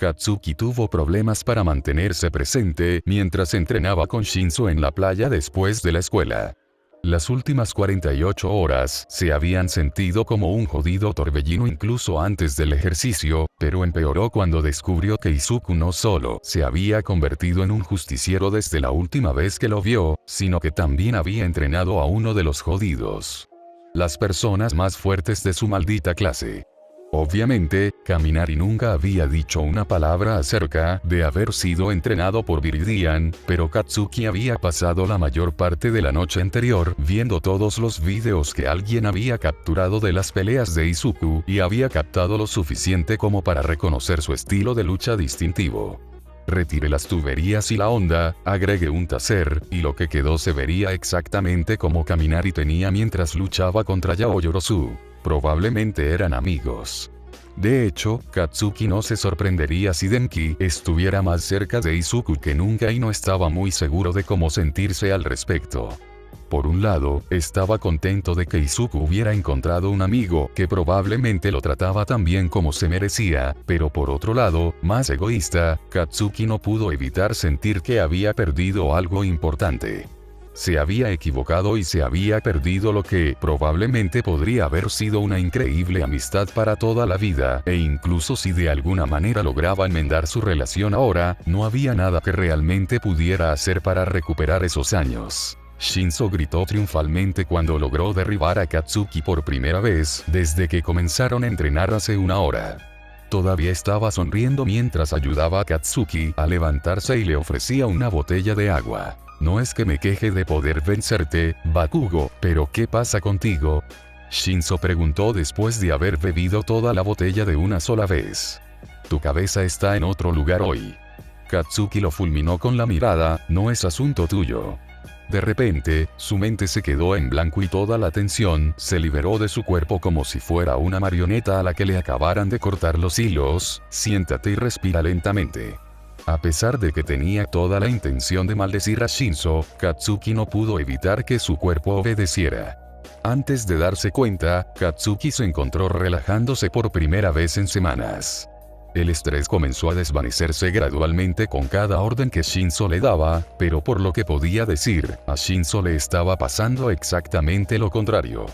Katsuki tuvo problemas para mantenerse presente mientras entrenaba con Shinzo en la playa después de la escuela. Las últimas 48 horas se habían sentido como un jodido torbellino incluso antes del ejercicio, pero empeoró cuando descubrió que Izuku no solo se había convertido en un justiciero desde la última vez que lo vio, sino que también había entrenado a uno de los jodidos. Las personas más fuertes de su maldita clase. Obviamente, Kaminari nunca había dicho una palabra acerca de haber sido entrenado por Viridian, pero Katsuki había pasado la mayor parte de la noche anterior viendo todos los videos que alguien había capturado de las peleas de Izuku y había captado lo suficiente como para reconocer su estilo de lucha distintivo. Retire las tuberías y la onda, agregue un taser, y lo que quedó se vería exactamente como Kaminari tenía mientras luchaba contra Yaoyorozu. Probablemente eran amigos. De hecho, Katsuki no se sorprendería si Denki estuviera más cerca de Izuku que nunca y no estaba muy seguro de cómo sentirse al respecto. Por un lado, estaba contento de que Izuku hubiera encontrado un amigo que probablemente lo trataba tan bien como se merecía, pero por otro lado, más egoísta, Katsuki no pudo evitar sentir que había perdido algo importante. Se había equivocado y se había perdido lo que probablemente podría haber sido una increíble amistad para toda la vida, e incluso si de alguna manera lograba enmendar su relación ahora, no había nada que realmente pudiera hacer para recuperar esos años. Shinzo gritó triunfalmente cuando logró derribar a Katsuki por primera vez desde que comenzaron a entrenar hace una hora. Todavía estaba sonriendo mientras ayudaba a Katsuki a levantarse y le ofrecía una botella de agua. No es que me queje de poder vencerte, Bakugo, pero ¿qué pasa contigo? Shinzo preguntó después de haber bebido toda la botella de una sola vez. Tu cabeza está en otro lugar hoy. Katsuki lo fulminó con la mirada, no es asunto tuyo. De repente, su mente se quedó en blanco y toda la tensión se liberó de su cuerpo como si fuera una marioneta a la que le acabaran de cortar los hilos. Siéntate y respira lentamente. A pesar de que tenía toda la intención de maldecir a Shinzo, Katsuki no pudo evitar que su cuerpo obedeciera. Antes de darse cuenta, Katsuki se encontró relajándose por primera vez en semanas. El estrés comenzó a desvanecerse gradualmente con cada orden que Shinzo le daba, pero por lo que podía decir, a Shinzo le estaba pasando exactamente lo contrario.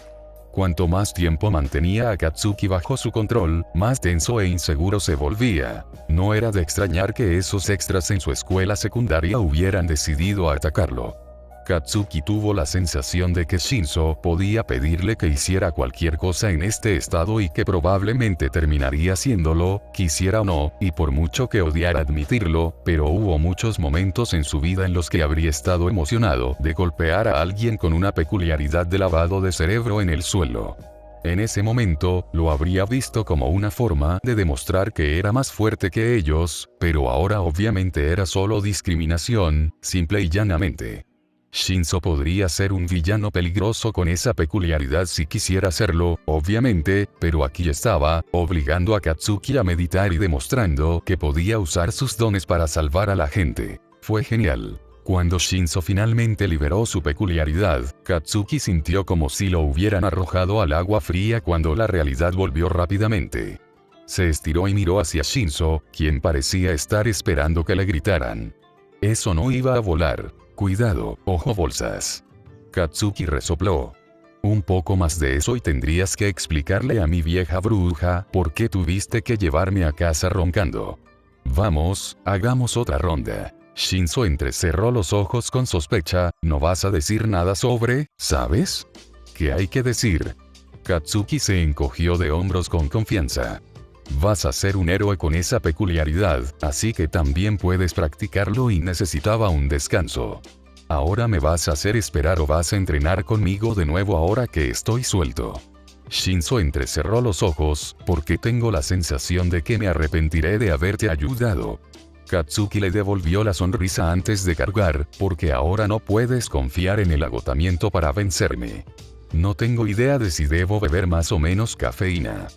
Cuanto más tiempo mantenía a Katsuki bajo su control, más tenso e inseguro se volvía. No era de extrañar que esos extras en su escuela secundaria hubieran decidido atacarlo. Katsuki tuvo la sensación de que Shinzo podía pedirle que hiciera cualquier cosa en este estado y que probablemente terminaría haciéndolo, quisiera o no, y por mucho que odiara admitirlo, pero hubo muchos momentos en su vida en los que habría estado emocionado de golpear a alguien con una peculiaridad de lavado de cerebro en el suelo. En ese momento, lo habría visto como una forma de demostrar que era más fuerte que ellos, pero ahora obviamente era solo discriminación, simple y llanamente. Shinzo podría ser un villano peligroso con esa peculiaridad si quisiera serlo, obviamente, pero aquí estaba, obligando a Katsuki a meditar y demostrando que podía usar sus dones para salvar a la gente. Fue genial. Cuando Shinzo finalmente liberó su peculiaridad, Katsuki sintió como si lo hubieran arrojado al agua fría cuando la realidad volvió rápidamente. Se estiró y miró hacia Shinzo, quien parecía estar esperando que le gritaran. Eso no iba a volar. Cuidado, ojo bolsas. Katsuki resopló. Un poco más de eso y tendrías que explicarle a mi vieja bruja por qué tuviste que llevarme a casa roncando. Vamos, hagamos otra ronda. Shinzo entrecerró los ojos con sospecha. ¿No vas a decir nada sobre, sabes? ¿Qué hay que decir? Katsuki se encogió de hombros con confianza. Vas a ser un héroe con esa peculiaridad, así que también puedes practicarlo y necesitaba un descanso. ¿Ahora me vas a hacer esperar o vas a entrenar conmigo de nuevo ahora que estoy suelto? Shinzo entrecerró los ojos, porque tengo la sensación de que me arrepentiré de haberte ayudado. Katsuki le devolvió la sonrisa antes de cargar, porque ahora no puedes confiar en el agotamiento para vencerme. No tengo idea de si debo beber más o menos cafeína.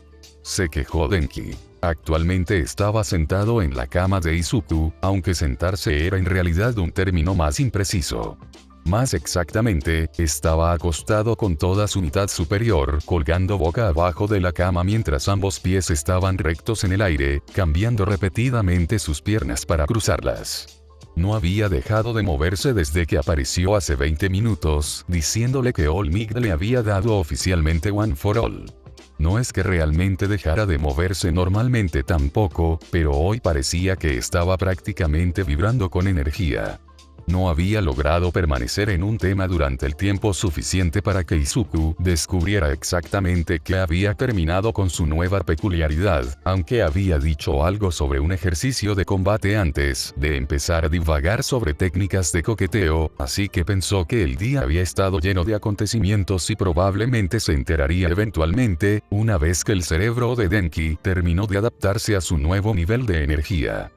Se quejó Denki. Actualmente estaba sentado en la cama de Izuku, aunque sentarse era en realidad un término más impreciso. Más exactamente, estaba acostado con toda su mitad superior colgando boca abajo de la cama mientras ambos pies estaban rectos en el aire, cambiando repetidamente sus piernas para cruzarlas. No había dejado de moverse desde que apareció hace 20 minutos, diciéndole que All Might le había dado oficialmente One for All. No es que realmente dejara de moverse normalmente tampoco, pero hoy parecía que estaba prácticamente vibrando con energía. No había logrado permanecer en un tema durante el tiempo suficiente para que Izuku descubriera exactamente qué había terminado con su nueva peculiaridad, aunque había dicho algo sobre un ejercicio de combate antes de empezar a divagar sobre técnicas de coqueteo, así que pensó que el día había estado lleno de acontecimientos y probablemente se enteraría eventualmente, una vez que el cerebro de Denki terminó de adaptarse a su nuevo nivel de energía.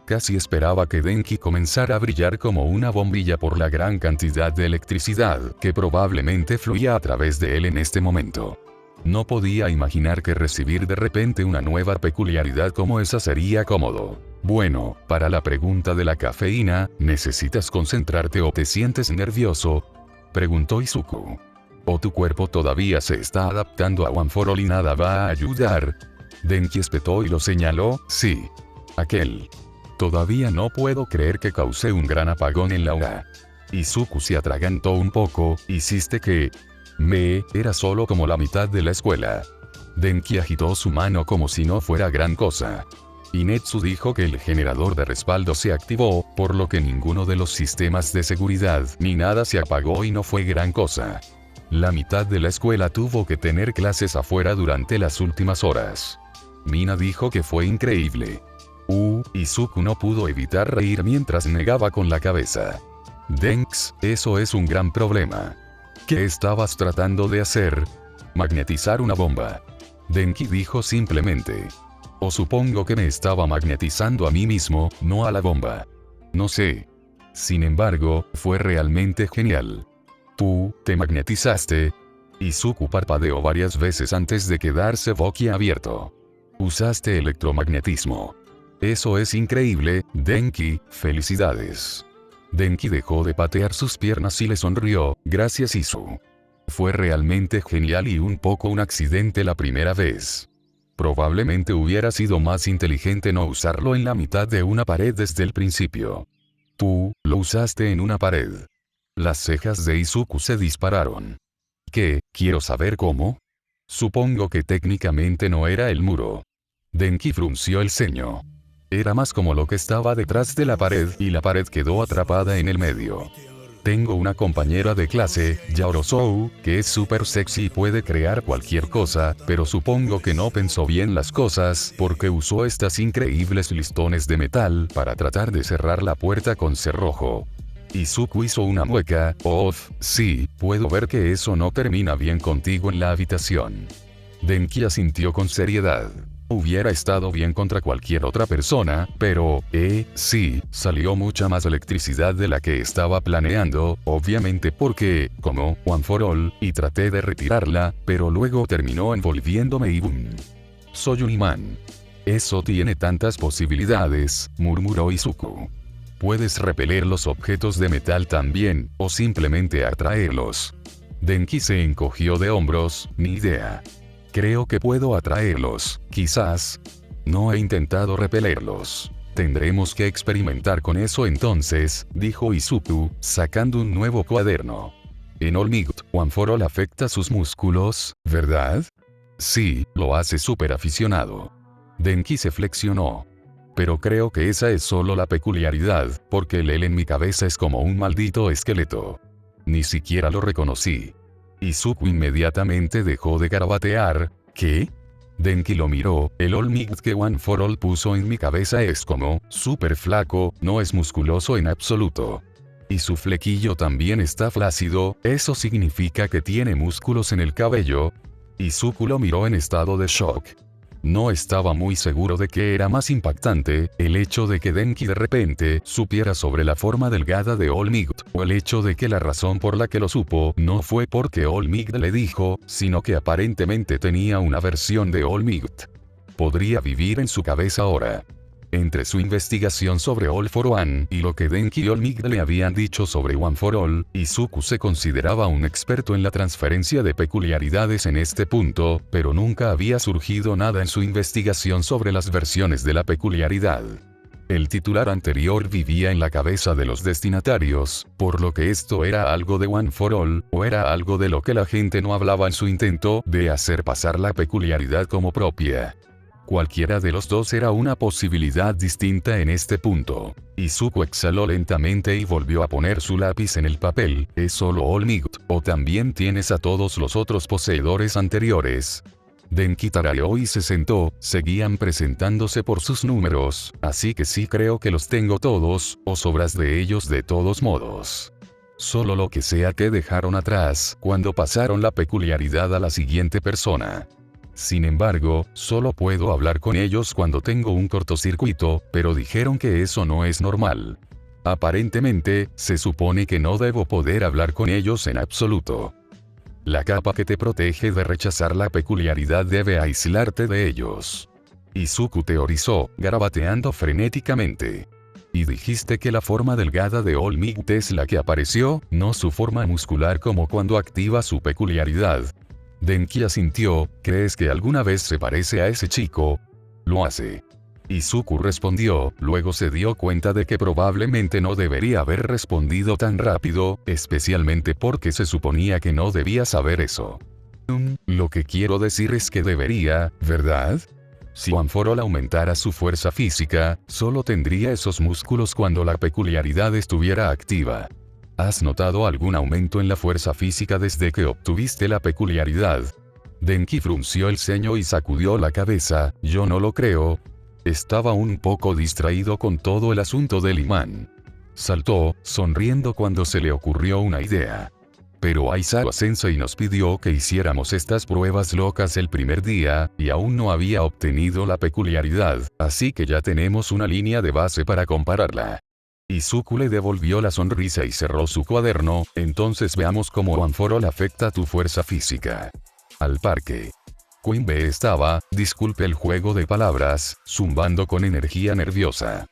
Casi esperaba que Denki comenzara a brillar como una bombilla por la gran cantidad de electricidad que probablemente fluía a través de él en este momento. No podía imaginar que recibir de repente una nueva peculiaridad como esa sería cómodo. Bueno, para la pregunta de la cafeína, ¿necesitas concentrarte o te sientes nervioso?, preguntó Izuku. ¿O tu cuerpo todavía se está adaptando a One for All y nada va a ayudar? Denki espetó y lo señaló, sí. Aquel. Todavía no puedo creer que causé un gran apagón en la UA. Izuku se atragantó un poco, hiciste que... Era solo como la mitad de la escuela. Denki agitó su mano como si no fuera gran cosa. Inetsu dijo que el generador de respaldo se activó, por lo que ninguno de los sistemas de seguridad ni nada se apagó y no fue gran cosa. La mitad de la escuela tuvo que tener clases afuera durante las últimas horas. Mina dijo que fue increíble. Izuku no pudo evitar reír mientras negaba con la cabeza. Denks, eso es un gran problema. ¿Qué estabas tratando de hacer? Magnetizar una bomba. Denki dijo simplemente. O supongo que me estaba magnetizando a mí mismo, no a la bomba. No sé. Sin embargo, fue realmente genial. ¿Tú, te magnetizaste? Izuku parpadeó varias veces antes de quedarse boquiabierto. Usaste electromagnetismo. Eso es increíble, Denki, felicidades. Denki dejó de patear sus piernas y le sonrió, gracias Izu. Fue realmente genial y un poco un accidente la primera vez. Probablemente hubiera sido más inteligente no usarlo en la mitad de una pared desde el principio. Tú, lo usaste en una pared. Las cejas de Izuku se dispararon. ¿Qué? Quiero saber cómo. Supongo que técnicamente no era el muro. Denki frunció el ceño. Era más como lo que estaba detrás de la pared y la pared quedó atrapada en el medio. Tengo una compañera de clase, Yaorosou, que es súper sexy y puede crear cualquier cosa, pero supongo que no pensó bien las cosas porque usó estas increíbles listones de metal para tratar de cerrar la puerta con cerrojo. Izuku hizo una mueca, sí, puedo ver que eso no termina bien contigo en la habitación. Denki asintió con seriedad. Hubiera estado bien contra cualquier otra persona, pero, sí, salió mucha más electricidad de la que estaba planeando, obviamente porque, como, One for All, y traté de retirarla, pero luego terminó envolviéndome y boom. Soy un imán. Eso tiene tantas posibilidades, murmuró Izuku. Puedes repeler los objetos de metal también, o simplemente atraerlos. Denki se encogió de hombros, ni idea. Creo que puedo atraerlos, quizás. No he intentado repelerlos. Tendremos que experimentar con eso entonces, dijo Izuku, sacando un nuevo cuaderno. En All Might, One for All afecta sus músculos, ¿verdad? Sí, lo hace súper aficionado. Denki se flexionó. Pero creo que esa es solo la peculiaridad, porque él en mi cabeza es como un maldito esqueleto. Ni siquiera lo reconocí. Izuku inmediatamente dejó de garabatear. ¿Qué? Denki lo miró, el All Might que One for All puso en mi cabeza es como, súper flaco, no es musculoso en absoluto. Y su flequillo también está flácido, ¿eso significa que tiene músculos en el cabello? Izuku lo miró en estado de shock. No estaba muy seguro de qué era más impactante, el hecho de que Denki de repente supiera sobre la forma delgada de All Might, o el hecho de que la razón por la que lo supo no fue porque All Might le dijo, sino que aparentemente tenía una versión de All Might. Podría vivir en su cabeza ahora. Entre su investigación sobre All for One y lo que Denki y Olmig le habían dicho sobre One for All, Izuku se consideraba un experto en la transferencia de peculiaridades en este punto, pero nunca había surgido nada en su investigación sobre las versiones de la peculiaridad. El titular anterior vivía en la cabeza de los destinatarios, por lo que esto era algo de One for All, o era algo de lo que la gente no hablaba en su intento de hacer pasar la peculiaridad como propia. Cualquiera de los dos era una posibilidad distinta en este punto. Izuku exhaló lentamente y volvió a poner su lápiz en el papel. ¿Es solo All Might, o también tienes a todos los otros poseedores anteriores? Denki tarareó y se sentó. Seguían presentándose por sus números, así que sí creo que los tengo todos, o sobras de ellos de todos modos. Solo lo que sea que dejaron atrás, cuando pasaron la peculiaridad a la siguiente persona. Sin embargo, solo puedo hablar con ellos cuando tengo un cortocircuito, pero dijeron que eso no es normal. Aparentemente, se supone que no debo poder hablar con ellos en absoluto. La capa que te protege de rechazar la peculiaridad debe aislarte de ellos. Izuku teorizó, garabateando frenéticamente. Y dijiste que la forma delgada de All Might es la que apareció, no su forma muscular como cuando activa su peculiaridad. Denki asintió. ¿Crees que alguna vez se parece a ese chico? Lo hace. Izuku respondió, luego se dio cuenta de que probablemente no debería haber respondido tan rápido, especialmente porque se suponía que no debía saber eso. Lo que quiero decir es que debería, ¿verdad? Si One for All aumentara su fuerza física, solo tendría esos músculos cuando la peculiaridad estuviera activa. ¿Has notado algún aumento en la fuerza física desde que obtuviste la peculiaridad? Denki frunció el ceño y sacudió la cabeza. Yo no lo creo. Estaba un poco distraído con todo el asunto del imán. Saltó, sonriendo cuando se le ocurrió una idea. Pero Aizawa Sensei nos pidió que hiciéramos estas pruebas locas el primer día, y aún no había obtenido la peculiaridad, así que ya tenemos una línea de base para compararla. Izuku le devolvió la sonrisa y cerró su cuaderno. Entonces veamos cómo One for All afecta tu fuerza física. Al parque. Queen Bee estaba, disculpe el juego de palabras, zumbando con energía nerviosa.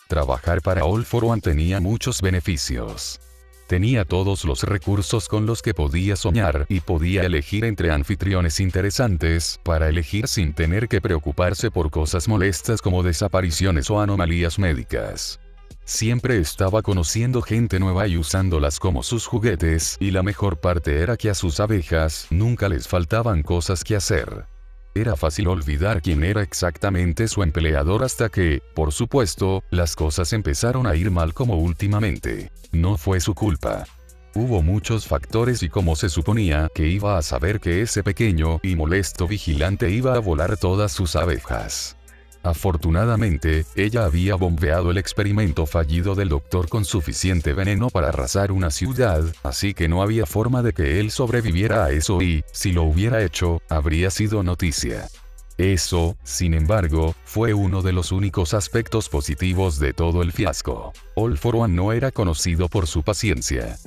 Trabajar para All for One tenía muchos beneficios. Tenía todos los recursos con los que podía soñar y podía elegir entre anfitriones interesantes para elegir sin tener que preocuparse por cosas molestas como desapariciones o anomalías médicas. Siempre estaba conociendo gente nueva y usándolas como sus juguetes, y la mejor parte era que a sus abejas nunca les faltaban cosas que hacer. Era fácil olvidar quién era exactamente su empleador hasta que, por supuesto, las cosas empezaron a ir mal como últimamente. No fue su culpa. Hubo muchos factores y como se suponía que iba a saber que ese pequeño y molesto vigilante iba a volar todas sus abejas. Afortunadamente, ella había bombeado el experimento fallido del doctor con suficiente veneno para arrasar una ciudad, así que no había forma de que él sobreviviera a eso y, si lo hubiera hecho, habría sido noticia. Eso, sin embargo, fue uno de los únicos aspectos positivos de todo el fiasco. All for One no era conocido por su paciencia.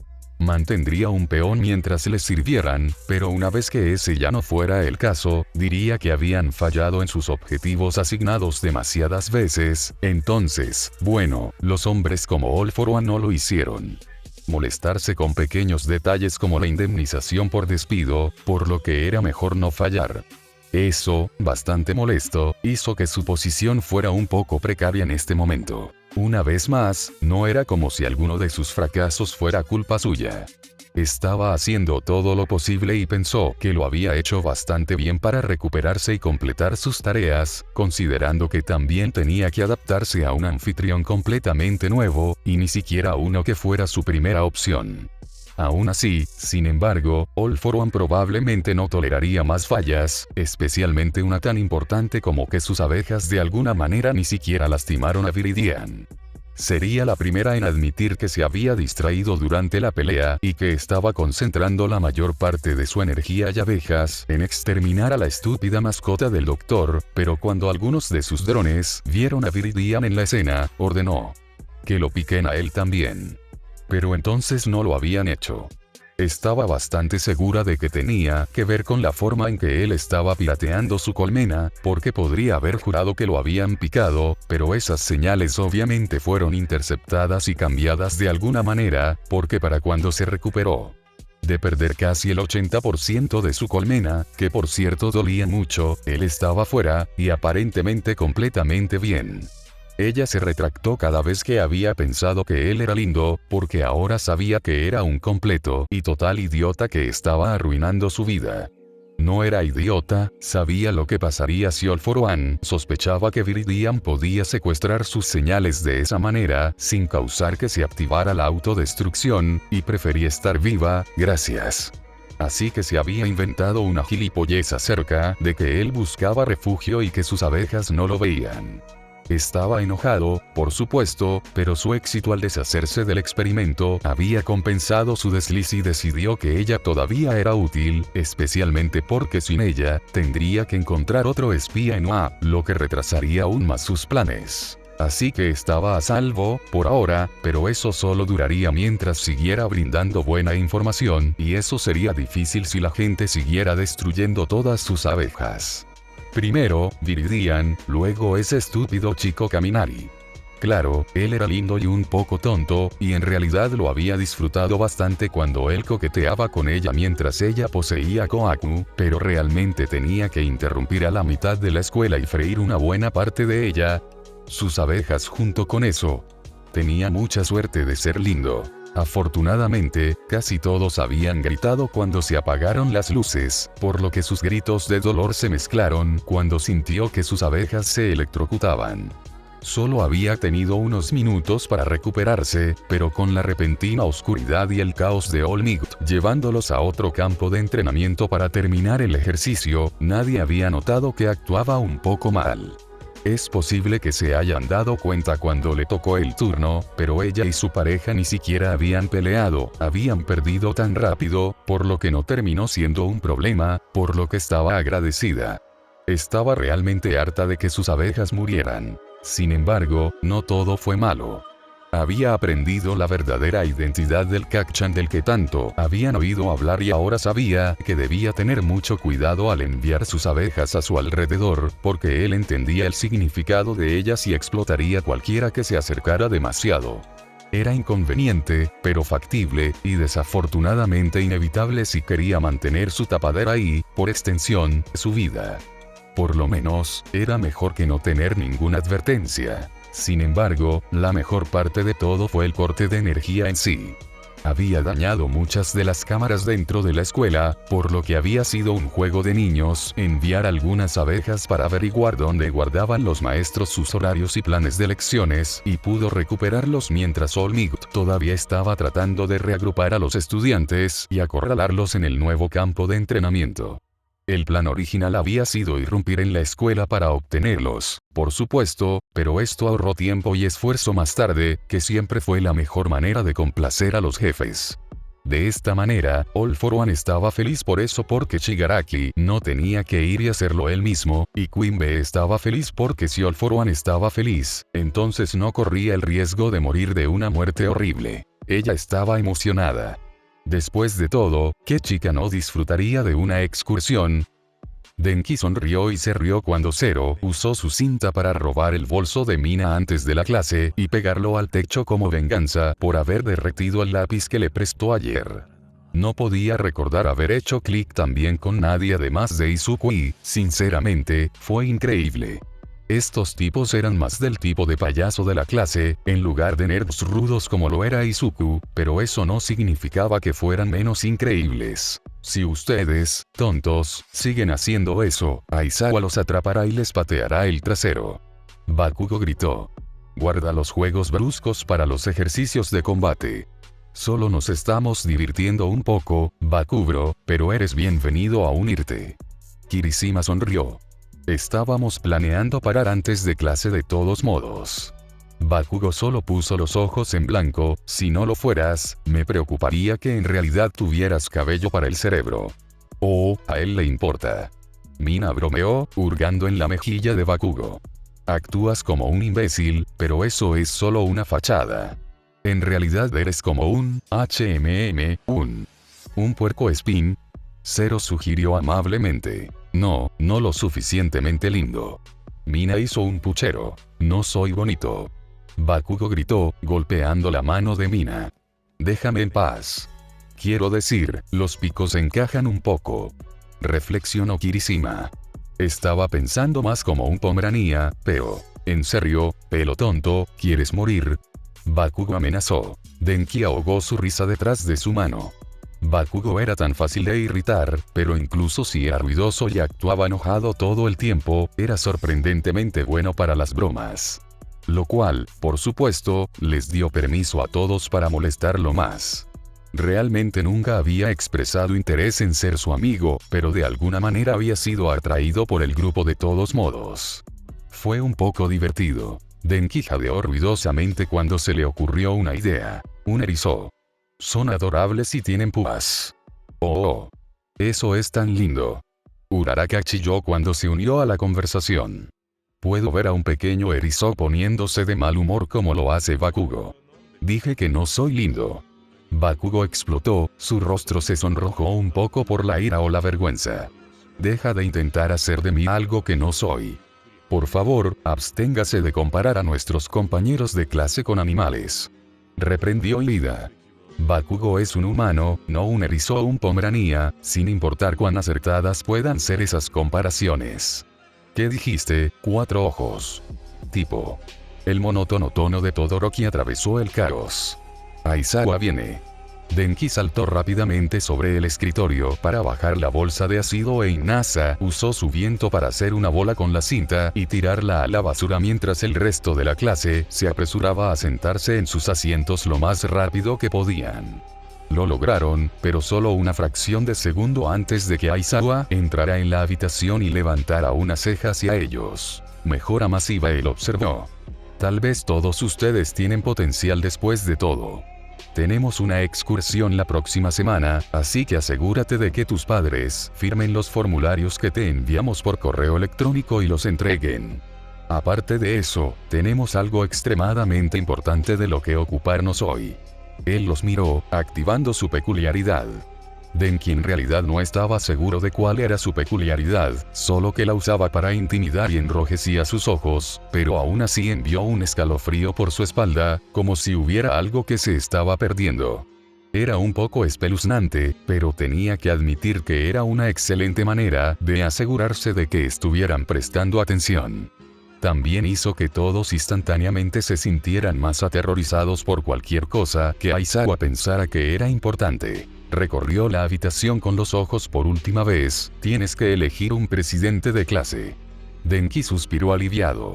Mantendría un peón mientras le sirvieran, pero una vez que ese ya no fuera el caso, diría que habían fallado en sus objetivos asignados demasiadas veces. Entonces, bueno, los hombres como All for One no lo hicieron. Molestarse con pequeños detalles como la indemnización por despido, por lo que era mejor no fallar. Eso, bastante molesto, hizo que su posición fuera un poco precaria en este momento. Una vez más, no era como si alguno de sus fracasos fuera culpa suya. Estaba haciendo todo lo posible y pensó que lo había hecho bastante bien para recuperarse y completar sus tareas, considerando que también tenía que adaptarse a un anfitrión completamente nuevo, y ni siquiera uno que fuera su primera opción. Aún así, sin embargo, All for One probablemente no toleraría más fallas, especialmente una tan importante como que sus abejas de alguna manera ni siquiera lastimaron a Viridian. Sería la primera en admitir que se había distraído durante la pelea y que estaba concentrando la mayor parte de su energía y abejas en exterminar a la estúpida mascota del doctor, pero cuando algunos de sus drones vieron a Viridian en la escena, ordenó que lo piquen a él también. Pero entonces no lo habían hecho. Estaba bastante segura de que tenía que ver con la forma en que él estaba pirateando su colmena, porque podría haber jurado que lo habían picado, pero esas señales obviamente fueron interceptadas y cambiadas de alguna manera, porque para cuando se recuperó de perder casi el 80% de su colmena, que por cierto dolía mucho, él estaba fuera, y aparentemente completamente bien. Ella se retractó cada vez que había pensado que él era lindo, porque ahora sabía que era un completo y total idiota que estaba arruinando su vida. No era idiota, sabía lo que pasaría si All for One sospechaba que Viridian podía secuestrar sus señales de esa manera, sin causar que se activara la autodestrucción, y prefería estar viva, gracias. Así que se había inventado una gilipollez acerca de que él buscaba refugio y que sus abejas no lo veían. Estaba enojado, por supuesto, pero su éxito al deshacerse del experimento había compensado su desliz y decidió que ella todavía era útil, especialmente porque sin ella, tendría que encontrar otro espía en UA, lo que retrasaría aún más sus planes. Así que estaba a salvo, por ahora, pero eso solo duraría mientras siguiera brindando buena información, y eso sería difícil si la gente siguiera destruyendo todas sus abejas. Primero, Viridian, luego ese estúpido chico Kaminari. Claro, él era lindo y un poco tonto, y en realidad lo había disfrutado bastante cuando él coqueteaba con ella mientras ella poseía a Kohaku, pero realmente tenía que interrumpir a la mitad de la escuela y freír una buena parte de ella. Sus abejas junto con eso. Tenía mucha suerte de ser lindo. Afortunadamente, casi todos habían gritado cuando se apagaron las luces, por lo que sus gritos de dolor se mezclaron cuando sintió que sus abejas se electrocutaban. Solo había tenido unos minutos para recuperarse, pero con la repentina oscuridad y el caos de All Might llevándolos a otro campo de entrenamiento para terminar el ejercicio, nadie había notado que actuaba un poco mal. Es posible que se hayan dado cuenta cuando le tocó el turno, pero ella y su pareja ni siquiera habían peleado, habían perdido tan rápido, por lo que no terminó siendo un problema, por lo que estaba agradecida. Estaba realmente harta de que sus abejas murieran. Sin embargo, no todo fue malo. Había aprendido la verdadera identidad del Kacchan del que tanto habían oído hablar y ahora sabía que debía tener mucho cuidado al enviar sus abejas a su alrededor, porque él entendía el significado de ellas y explotaría cualquiera que se acercara demasiado. Era inconveniente, pero factible, y desafortunadamente inevitable si quería mantener su tapadera y, por extensión, su vida. Por lo menos, era mejor que no tener ninguna advertencia. Sin embargo, la mejor parte de todo fue el corte de energía en sí. Había dañado muchas de las cámaras dentro de la escuela, por lo que había sido un juego de niños enviar algunas abejas para averiguar dónde guardaban los maestros sus horarios y planes de lecciones, y pudo recuperarlos mientras All Might todavía estaba tratando de reagrupar a los estudiantes y acorralarlos en el nuevo campo de entrenamiento. El plan original había sido irrumpir en la escuela para obtenerlos, por supuesto, pero esto ahorró tiempo y esfuerzo más tarde, que siempre fue la mejor manera de complacer a los jefes. De esta manera, All for One estaba feliz por eso porque Shigaraki no tenía que ir y hacerlo él mismo, y Queen Bee estaba feliz porque si All for One estaba feliz, entonces no corría el riesgo de morir de una muerte horrible. Ella estaba emocionada. Después de todo, ¿qué chica no disfrutaría de una excursión? Denki sonrió y se rió cuando Zero usó su cinta para robar el bolso de Mina antes de la clase y pegarlo al techo como venganza por haber derretido el lápiz que le prestó ayer. No podía recordar haber hecho clic también con nadie además de Izuku y, sinceramente, fue increíble. Estos tipos eran más del tipo de payaso de la clase, en lugar de nerds rudos como lo era Izuku, pero eso no significaba que fueran menos increíbles. Si ustedes, tontos, siguen haciendo eso, Aizawa los atrapará y les pateará el trasero. Bakugo gritó. Guarda los juegos bruscos para los ejercicios de combate. Solo nos estamos divirtiendo un poco, Bakubro, pero eres bienvenido a unirte. Kirishima sonrió. Estábamos planeando parar antes de clase de todos modos. Bakugo solo puso los ojos en blanco, si no lo fueras, me preocuparía que en realidad tuvieras cabello para el cerebro. Oh, a él le importa. Mina bromeó, hurgando en la mejilla de Bakugo. Actúas como un imbécil, pero eso es solo una fachada. En realidad eres como un ¿Un puercoespín? Zero sugirió amablemente. No, no lo suficientemente lindo. Mina hizo un puchero. No soy bonito. Bakugo gritó, golpeando la mano de Mina. Déjame en paz. Quiero decir, los picos encajan un poco. Reflexionó Kirishima. Estaba pensando más como un Pomerania, pero... ¿En serio, pelo tonto, quieres morir? Bakugo amenazó. Denki ahogó su risa detrás de su mano. Bakugo era tan fácil de irritar, pero incluso si era ruidoso y actuaba enojado todo el tiempo, era sorprendentemente bueno para las bromas. Lo cual, por supuesto, les dio permiso a todos para molestarlo más. Realmente nunca había expresado interés en ser su amigo, pero de alguna manera había sido atraído por el grupo de todos modos. Fue un poco divertido. Denki jadeó ruidosamente cuando se le ocurrió una idea. Un erizo. Son adorables y tienen púas. Oh, eso es tan lindo. Uraraka chilló cuando se unió a la conversación. Puedo ver a un pequeño erizo poniéndose de mal humor como lo hace Bakugo. Dije que no soy lindo. Bakugo explotó, su rostro se sonrojó un poco por la ira o la vergüenza. Deja de intentar hacer de mí algo que no soy. Por favor, absténgase de comparar a nuestros compañeros de clase con animales. Reprendió Ida. Bakugo es un humano, no un erizo o un pomerania, sin importar cuán acertadas puedan ser esas comparaciones. ¿Qué dijiste? 4 ojos. Tipo. El monótono tono de Todoroki atravesó el caos. Aizawa viene. Denki saltó rápidamente sobre el escritorio para bajar la bolsa de ácido e Inasa usó su viento para hacer una bola con la cinta y tirarla a la basura mientras el resto de la clase se apresuraba a sentarse en sus asientos lo más rápido que podían. Lo lograron, pero solo una fracción de segundo antes de que Aizawa entrara en la habitación y levantara una ceja hacia ellos. Mejora masiva, él observó. Tal vez todos ustedes tienen potencial después de todo. Tenemos una excursión la próxima semana, así que asegúrate de que tus padres firmen los formularios que te enviamos por correo electrónico y los entreguen. Aparte de eso, tenemos algo extremadamente importante de lo que ocuparnos hoy. Él los miró, activando su peculiaridad. Denki en realidad no estaba seguro de cuál era su peculiaridad, solo que la usaba para intimidar y enrojecía sus ojos, pero aún así envió un escalofrío por su espalda, como si hubiera algo que se estaba perdiendo. Era un poco espeluznante, pero tenía que admitir que era una excelente manera de asegurarse de que estuvieran prestando atención. También hizo que todos instantáneamente se sintieran más aterrorizados por cualquier cosa que Aizawa pensara que era importante. Recorrió la habitación con los ojos por última vez. Tienes que elegir un presidente de clase. Denki suspiró aliviado.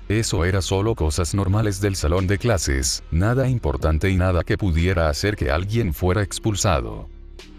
Eso era solo cosas normales del salón de clases, nada importante y nada que pudiera hacer que alguien fuera expulsado.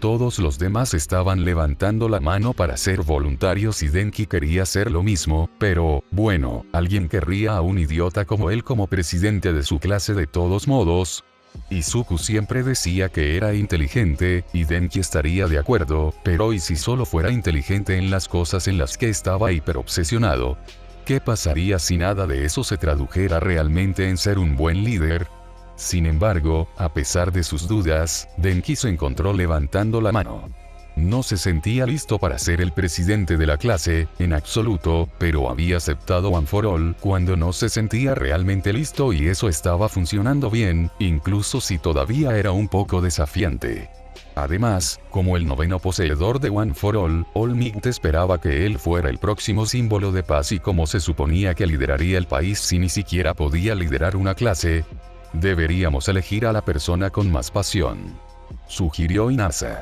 Todos los demás estaban levantando la mano para ser voluntarios y Denki quería hacer lo mismo, pero, bueno, alguien querría a un idiota como él como presidente de su clase de todos modos. Izuku siempre decía que era inteligente, y Denki estaría de acuerdo, pero ¿y si solo fuera inteligente en las cosas en las que estaba hiperobsesionado? ¿Qué pasaría si nada de eso se tradujera realmente en ser un buen líder? Sin embargo, a pesar de sus dudas, Denki se encontró levantando la mano. No se sentía listo para ser el presidente de la clase, en absoluto, pero había aceptado One for All cuando no se sentía realmente listo y eso estaba funcionando bien, incluso si todavía era un poco desafiante. Además, como el noveno poseedor de One for All Might esperaba que él fuera el próximo símbolo de paz y como se suponía que lideraría el país si ni siquiera podía liderar una clase, deberíamos elegir a la persona con más pasión. Sugirió Inasa.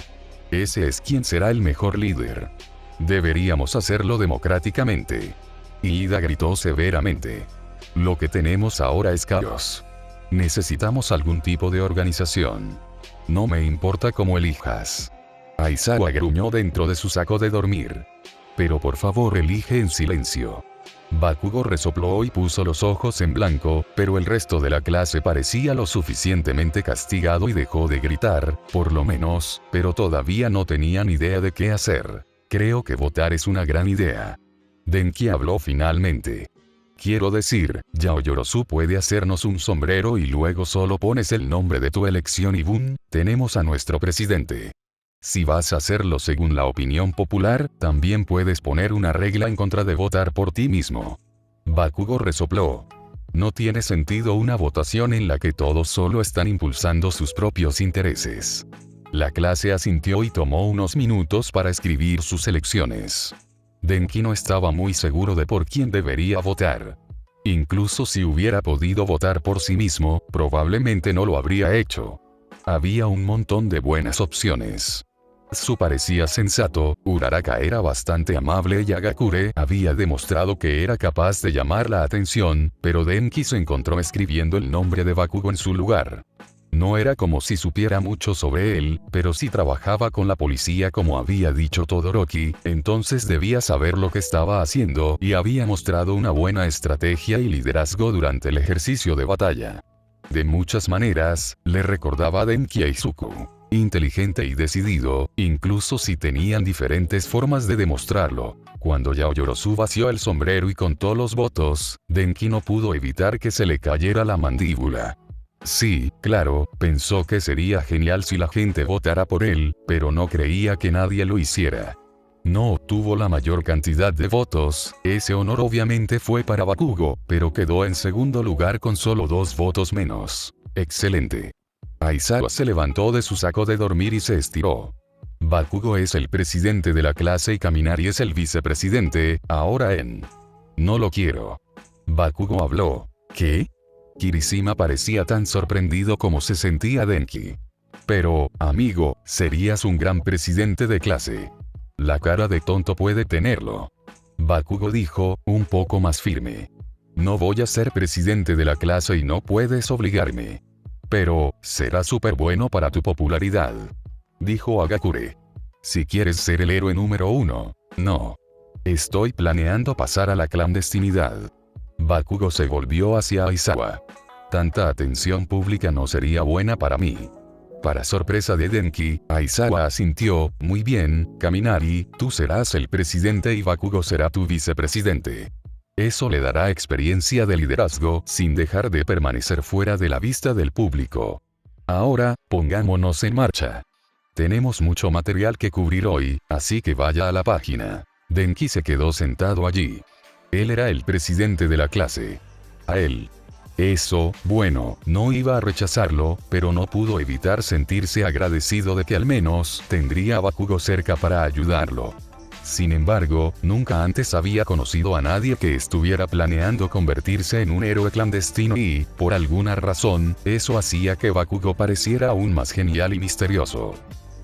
Ese es quien será el mejor líder. Deberíamos hacerlo democráticamente. Ida gritó severamente. Lo que tenemos ahora es caos. Necesitamos algún tipo de organización. No me importa cómo elijas. Aizawa gruñó dentro de su saco de dormir. Pero por favor elige en silencio. Bakugo resopló y puso los ojos en blanco, pero el resto de la clase parecía lo suficientemente castigado y dejó de gritar, por lo menos, pero todavía no tenían idea de qué hacer. Creo que votar es una gran idea. Denki habló finalmente. Quiero decir, Yaoyorozu puede hacernos un sombrero y luego solo pones el nombre de tu elección y ¡boom! Tenemos a nuestro presidente. Si vas a hacerlo según la opinión popular, también puedes poner una regla en contra de votar por ti mismo. Bakugo resopló. No tiene sentido una votación en la que todos solo están impulsando sus propios intereses. La clase asintió y tomó unos minutos para escribir sus elecciones. Denki no estaba muy seguro de por quién debería votar. Incluso si hubiera podido votar por sí mismo, probablemente no lo habría hecho. Había un montón de buenas opciones. Su parecía sensato, Uraraka era bastante amable y Agakure había demostrado que era capaz de llamar la atención, pero Denki se encontró escribiendo el nombre de Bakugo en su lugar. No era como si supiera mucho sobre él, pero si trabajaba con la policía como había dicho Todoroki, entonces debía saber lo que estaba haciendo y había mostrado una buena estrategia y liderazgo durante el ejercicio de batalla. De muchas maneras, le recordaba a Denki a Izuku. Inteligente y decidido, incluso si tenían diferentes formas de demostrarlo. Cuando Yaoyorozu vació el sombrero y contó los votos, Denki no pudo evitar que se le cayera la mandíbula. Sí, claro, pensó que sería genial si la gente votara por él, pero no creía que nadie lo hiciera. No obtuvo la mayor cantidad de votos, ese honor obviamente fue para Bakugo, pero quedó en segundo lugar con solo 2 votos menos. Excelente. Aizawa se levantó de su saco de dormir y se estiró. Bakugo es el presidente de la clase y Kaminari es el vicepresidente, ahora en. No lo quiero. Bakugo habló. ¿Qué? Kirishima parecía tan sorprendido como se sentía Denki. Pero, amigo, serías un gran presidente de clase. La cara de tonto puede tenerlo. Bakugo dijo, un poco más firme. No voy a ser presidente de la clase y no puedes obligarme. Pero, será súper bueno para tu popularidad. Dijo Agakure. Si quieres ser el héroe número 1, no. Estoy planeando pasar a la clandestinidad. Bakugo se volvió hacia Aizawa. Tanta atención pública no sería buena para mí. Para sorpresa de Denki, Aizawa asintió, muy bien, Kaminari, tú serás el presidente y Bakugo será tu vicepresidente. Eso le dará experiencia de liderazgo, sin dejar de permanecer fuera de la vista del público. Ahora, pongámonos en marcha. Tenemos mucho material que cubrir hoy, así que vaya a la página. Denki se quedó sentado allí. Él era el presidente de la clase. A él. Eso, bueno, no iba a rechazarlo, pero no pudo evitar sentirse agradecido de que al menos tendría a Bakugo cerca para ayudarlo. Sin embargo, nunca antes había conocido a nadie que estuviera planeando convertirse en un héroe clandestino y, por alguna razón, eso hacía que Bakugo pareciera aún más genial y misterioso.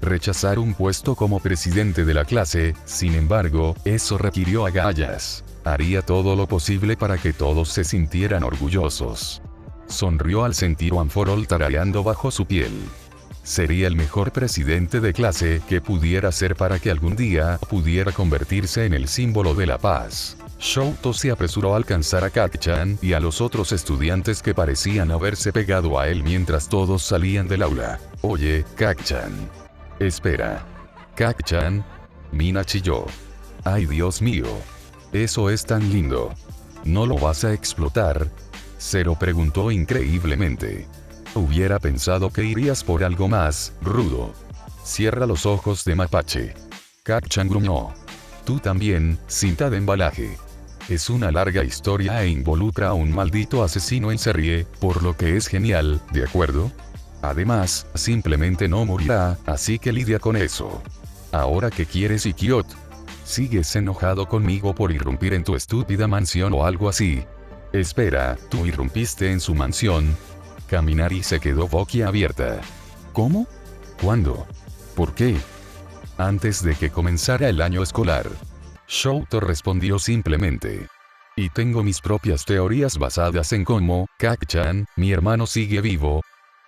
Rechazar un puesto como presidente de la clase, sin embargo, eso requirió agallas. Haría todo lo posible para que todos se sintieran orgullosos. Sonrió al sentir One for All tarareando bajo su piel. Sería el mejor presidente de clase que pudiera ser para que algún día pudiera convertirse en el símbolo de la paz. Shouto se apresuró a alcanzar a Kak-chan y a los otros estudiantes que parecían haberse pegado a él mientras todos salían del aula. Oye, Kak-chan. Espera. Kak-chan. Mina chilló. Ay, Dios mío. Eso es tan lindo. ¿No lo vas a explotar? Zero preguntó increíblemente. Hubiera pensado que irías por algo más rudo. Cierra los ojos de mapache. Kak-chan gruñó. Tú también, cinta de embalaje. Es una larga historia e involucra a un maldito asesino en serie, por lo que es genial, ¿de acuerdo? Además, simplemente no morirá, así que lidia con eso. Ahora que quieres Ikiot. ¿Sigues enojado conmigo por irrumpir en tu estúpida mansión o algo así? Espera, ¿tú irrumpiste en su mansión? Kaminari se quedó boquiabierta. ¿Cómo? ¿Cuándo? ¿Por qué? Antes de que comenzara el año escolar. Shouto respondió simplemente. Y tengo mis propias teorías basadas en cómo, Kak-chan, mi hermano sigue vivo.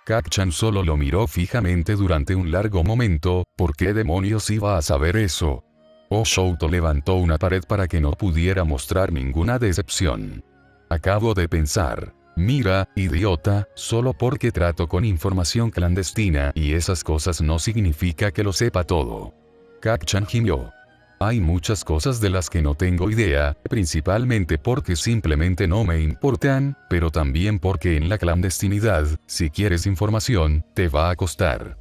Kak-chan solo lo miró fijamente durante un largo momento, ¿por qué demonios iba a saber eso? Shouto levantó una pared para que no pudiera mostrar ninguna decepción. Acabo de pensar. Mira, idiota, solo porque trato con información clandestina y esas cosas no significa que lo sepa todo. Kak-chan gimió. Hay muchas cosas de las que no tengo idea, principalmente porque simplemente no me importan, pero también porque en la clandestinidad, si quieres información, te va a costar.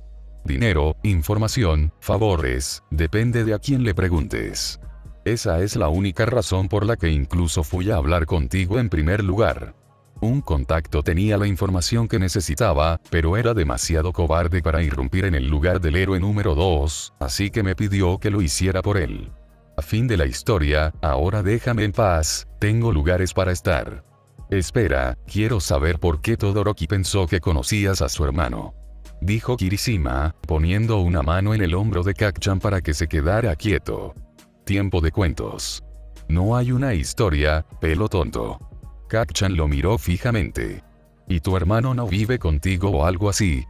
dinero, información, favores, depende de a quién le preguntes. Esa es la única razón por la que incluso fui a hablar contigo en primer lugar. Un contacto tenía la información que necesitaba, pero era demasiado cobarde para irrumpir en el lugar del héroe número 2, así que me pidió que lo hiciera por él. A fin de la historia, ahora déjame en paz, tengo lugares para estar. Espera, quiero saber por qué Todoroki pensó que conocías a su hermano. Dijo Kirishima, poniendo una mano en el hombro de Kacchan para que se quedara quieto. Tiempo de cuentos. No hay una historia, pelo tonto. Kacchan lo miró fijamente. ¿Y tu hermano no vive contigo o algo así?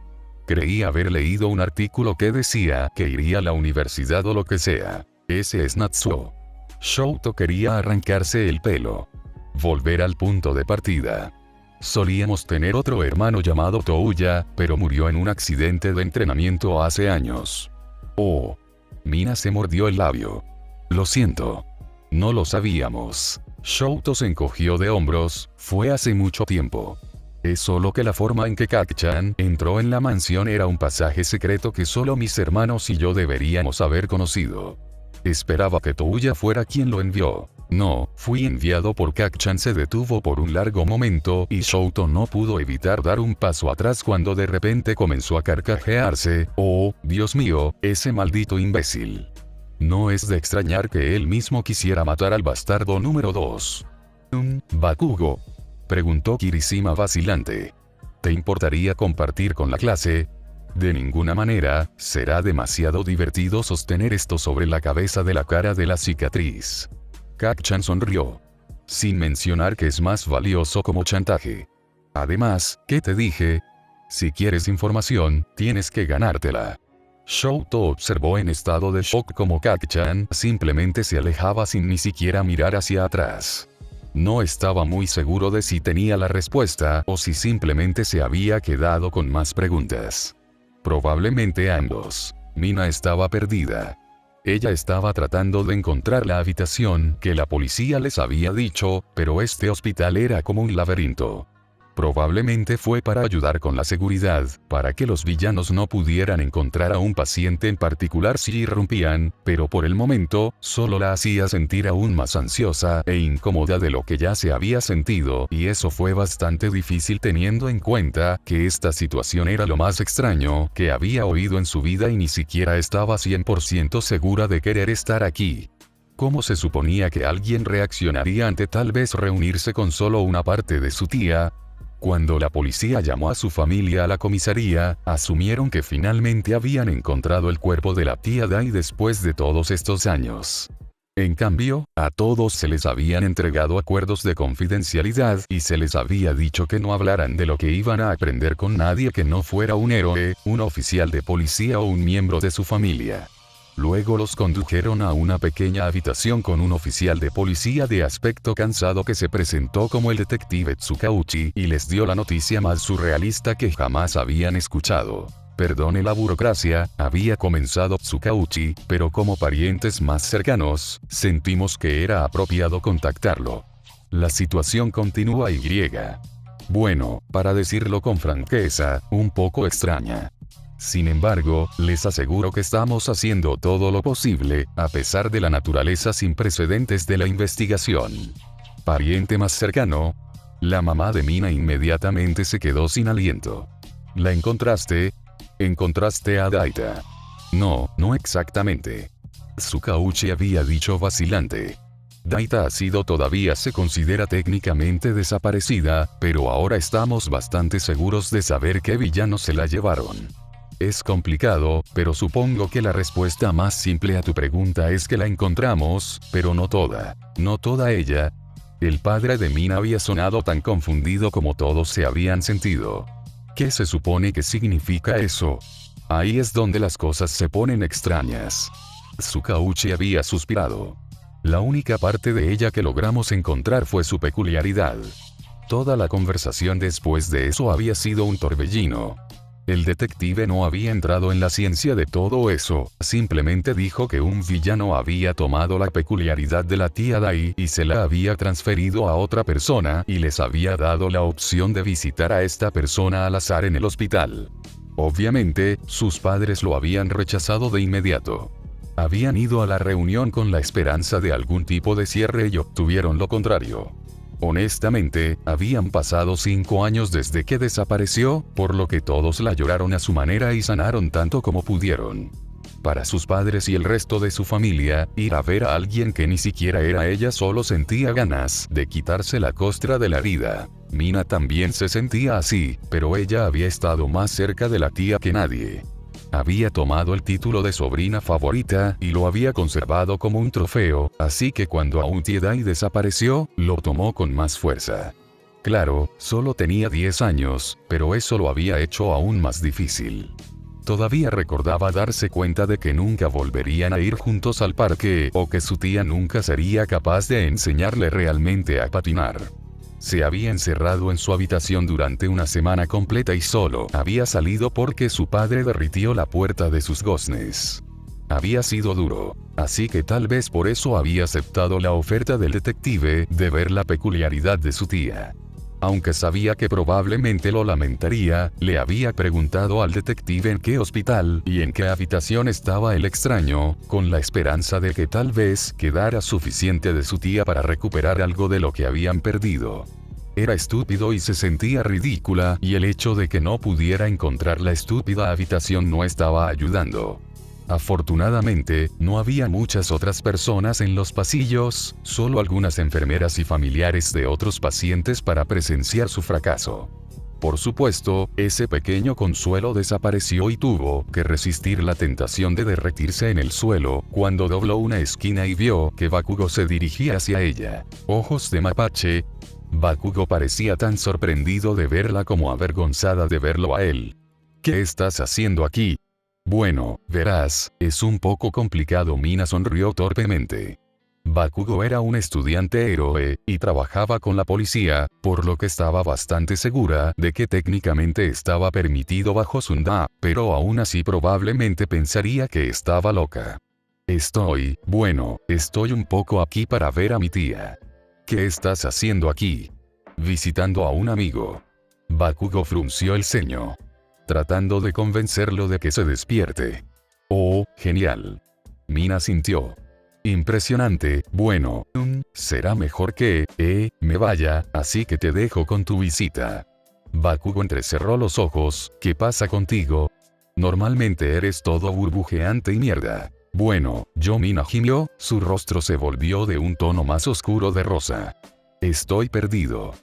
Creí haber leído un artículo que decía que iría a la universidad o lo que sea. Ese es Natsuo. Shouto quería arrancarse el pelo. Volver al punto de partida. Solíamos tener otro hermano llamado Touya, pero murió en un accidente de entrenamiento hace años. Oh. Mina se mordió el labio. Lo siento. No lo sabíamos. Shouto se encogió de hombros, fue hace mucho tiempo. Es solo que la forma en que Kacchan entró en la mansión era un pasaje secreto que solo mis hermanos y yo deberíamos haber conocido. Esperaba que Touya fuera quien lo envió. No, fui enviado por Kacchan. Se detuvo por un largo momento y Shouto no pudo evitar dar un paso atrás cuando de repente comenzó a carcajearse. Oh, Dios mío, ese maldito imbécil. No es de extrañar que él mismo quisiera matar al bastardo número 2. ¿Bakugo? Preguntó Kirishima vacilante. ¿Te importaría compartir con la clase? De ninguna manera, será demasiado divertido sostener esto sobre la cabeza de la cara de la cicatriz. Kacchan sonrió. Sin mencionar que es más valioso como chantaje. Además, ¿qué te dije? Si quieres información, tienes que ganártela. Shouto observó en estado de shock como Kacchan simplemente se alejaba sin ni siquiera mirar hacia atrás. No estaba muy seguro de si tenía la respuesta o si simplemente se había quedado con más preguntas. Probablemente ambos. Mina estaba perdida. Ella estaba tratando de encontrar la habitación que la policía les había dicho, pero este hospital era como un laberinto. Probablemente fue para ayudar con la seguridad, para que los villanos no pudieran encontrar a un paciente en particular si irrumpían, pero por el momento, solo la hacía sentir aún más ansiosa e incómoda de lo que ya se había sentido, y eso fue bastante difícil teniendo en cuenta que esta situación era lo más extraño que había oído en su vida y ni siquiera estaba 100% segura de querer estar aquí. ¿Cómo se suponía que alguien reaccionaría ante tal vez reunirse con solo una parte de su tía? Cuando la policía llamó a su familia a la comisaría, asumieron que finalmente habían encontrado el cuerpo de la tía Dai después de todos estos años. En cambio, a todos se les habían entregado acuerdos de confidencialidad y se les había dicho que no hablaran de lo que iban a aprender con nadie que no fuera un héroe, un oficial de policía o un miembro de su familia. Luego los condujeron a una pequeña habitación con un oficial de policía de aspecto cansado que se presentó como el detective Tsukauchi y les dio la noticia más surrealista que jamás habían escuchado. Perdone la burocracia, había comenzado Tsukauchi, pero como parientes más cercanos, sentimos que era apropiado contactarlo. La situación continúa y. Bueno, para decirlo con franqueza, un poco extraña. Sin embargo, les aseguro que estamos haciendo todo lo posible, a pesar de la naturaleza sin precedentes de la investigación. ¿Pariente más cercano? La mamá de Mina inmediatamente se quedó sin aliento. ¿La encontraste? ¿Encontraste a Daita? No, no exactamente. Tsukauchi había dicho vacilante. Daita todavía se considera técnicamente desaparecida, pero ahora estamos bastante seguros de saber qué villanos se la llevaron. Es complicado, pero supongo que la respuesta más simple a tu pregunta es que la encontramos, pero no toda. No toda ella. El padre de Mina había sonado tan confundido como todos se habían sentido. ¿Qué se supone que significa eso? Ahí es donde las cosas se ponen extrañas. Tsukauchi había suspirado. La única parte de ella que logramos encontrar fue su peculiaridad. Toda la conversación después de eso había sido un torbellino. El detective no había entrado en la ciencia de todo eso, simplemente dijo que un villano había tomado la peculiaridad de la tía Dai y se la había transferido a otra persona y les había dado la opción de visitar a esta persona al azar en el hospital. Obviamente, sus padres lo habían rechazado de inmediato. Habían ido a la reunión con la esperanza de algún tipo de cierre y obtuvieron lo contrario. Honestamente, habían pasado 5 años desde que desapareció, por lo que todos la lloraron a su manera y sanaron tanto como pudieron. Para sus padres y el resto de su familia, ir a ver a alguien que ni siquiera era ella solo sentía ganas de quitarse la costra de la herida. Mina también se sentía así, pero ella había estado más cerca de la tía que nadie. Había tomado el título de sobrina favorita y lo había conservado como un trofeo, así que cuando Auntie-Dai desapareció, lo tomó con más fuerza. Claro, solo tenía 10 años, pero eso lo había hecho aún más difícil. Todavía recordaba darse cuenta de que nunca volverían a ir juntos al parque o que su tía nunca sería capaz de enseñarle realmente a patinar. Se había encerrado en su habitación durante una semana completa y solo había salido porque su padre derritió la puerta de sus goznes. Había sido duro, así que tal vez por eso había aceptado la oferta del detective de ver la peculiaridad de su tía. Aunque sabía que probablemente lo lamentaría, le había preguntado al detective en qué hospital y en qué habitación estaba el extraño, con la esperanza de que tal vez quedara suficiente de su tía para recuperar algo de lo que habían perdido. Era estúpido y se sentía ridícula, y el hecho de que no pudiera encontrar la estúpida habitación no estaba ayudando. Afortunadamente, no había muchas otras personas en los pasillos, solo algunas enfermeras y familiares de otros pacientes para presenciar su fracaso. Por supuesto, ese pequeño consuelo desapareció y tuvo que resistir la tentación de derretirse en el suelo, cuando dobló una esquina y vio que Bakugo se dirigía hacia ella. Ojos de mapache. Bakugo parecía tan sorprendido de verla como avergonzada de verlo a él. ¿Qué estás haciendo aquí? Bueno, verás, es un poco complicado. Mina sonrió torpemente. Bakugo era un estudiante héroe, y trabajaba con la policía, por lo que estaba bastante segura de que técnicamente estaba permitido bajo Sunda, pero aún así probablemente pensaría que estaba loca. Estoy un poco aquí para ver a mi tía. ¿Qué estás haciendo aquí? Visitando a un amigo. Bakugo frunció el ceño, tratando de convencerlo de que se despierte. Oh, genial. Mina sintió. Impresionante. Bueno, será mejor que, me vaya, así que te dejo con tu visita. Bakugo entrecerró los ojos. ¿Qué pasa contigo? Normalmente eres todo burbujeante y mierda. Bueno, Mina gimió, su rostro se volvió de un tono más oscuro de rosa. Estoy perdido.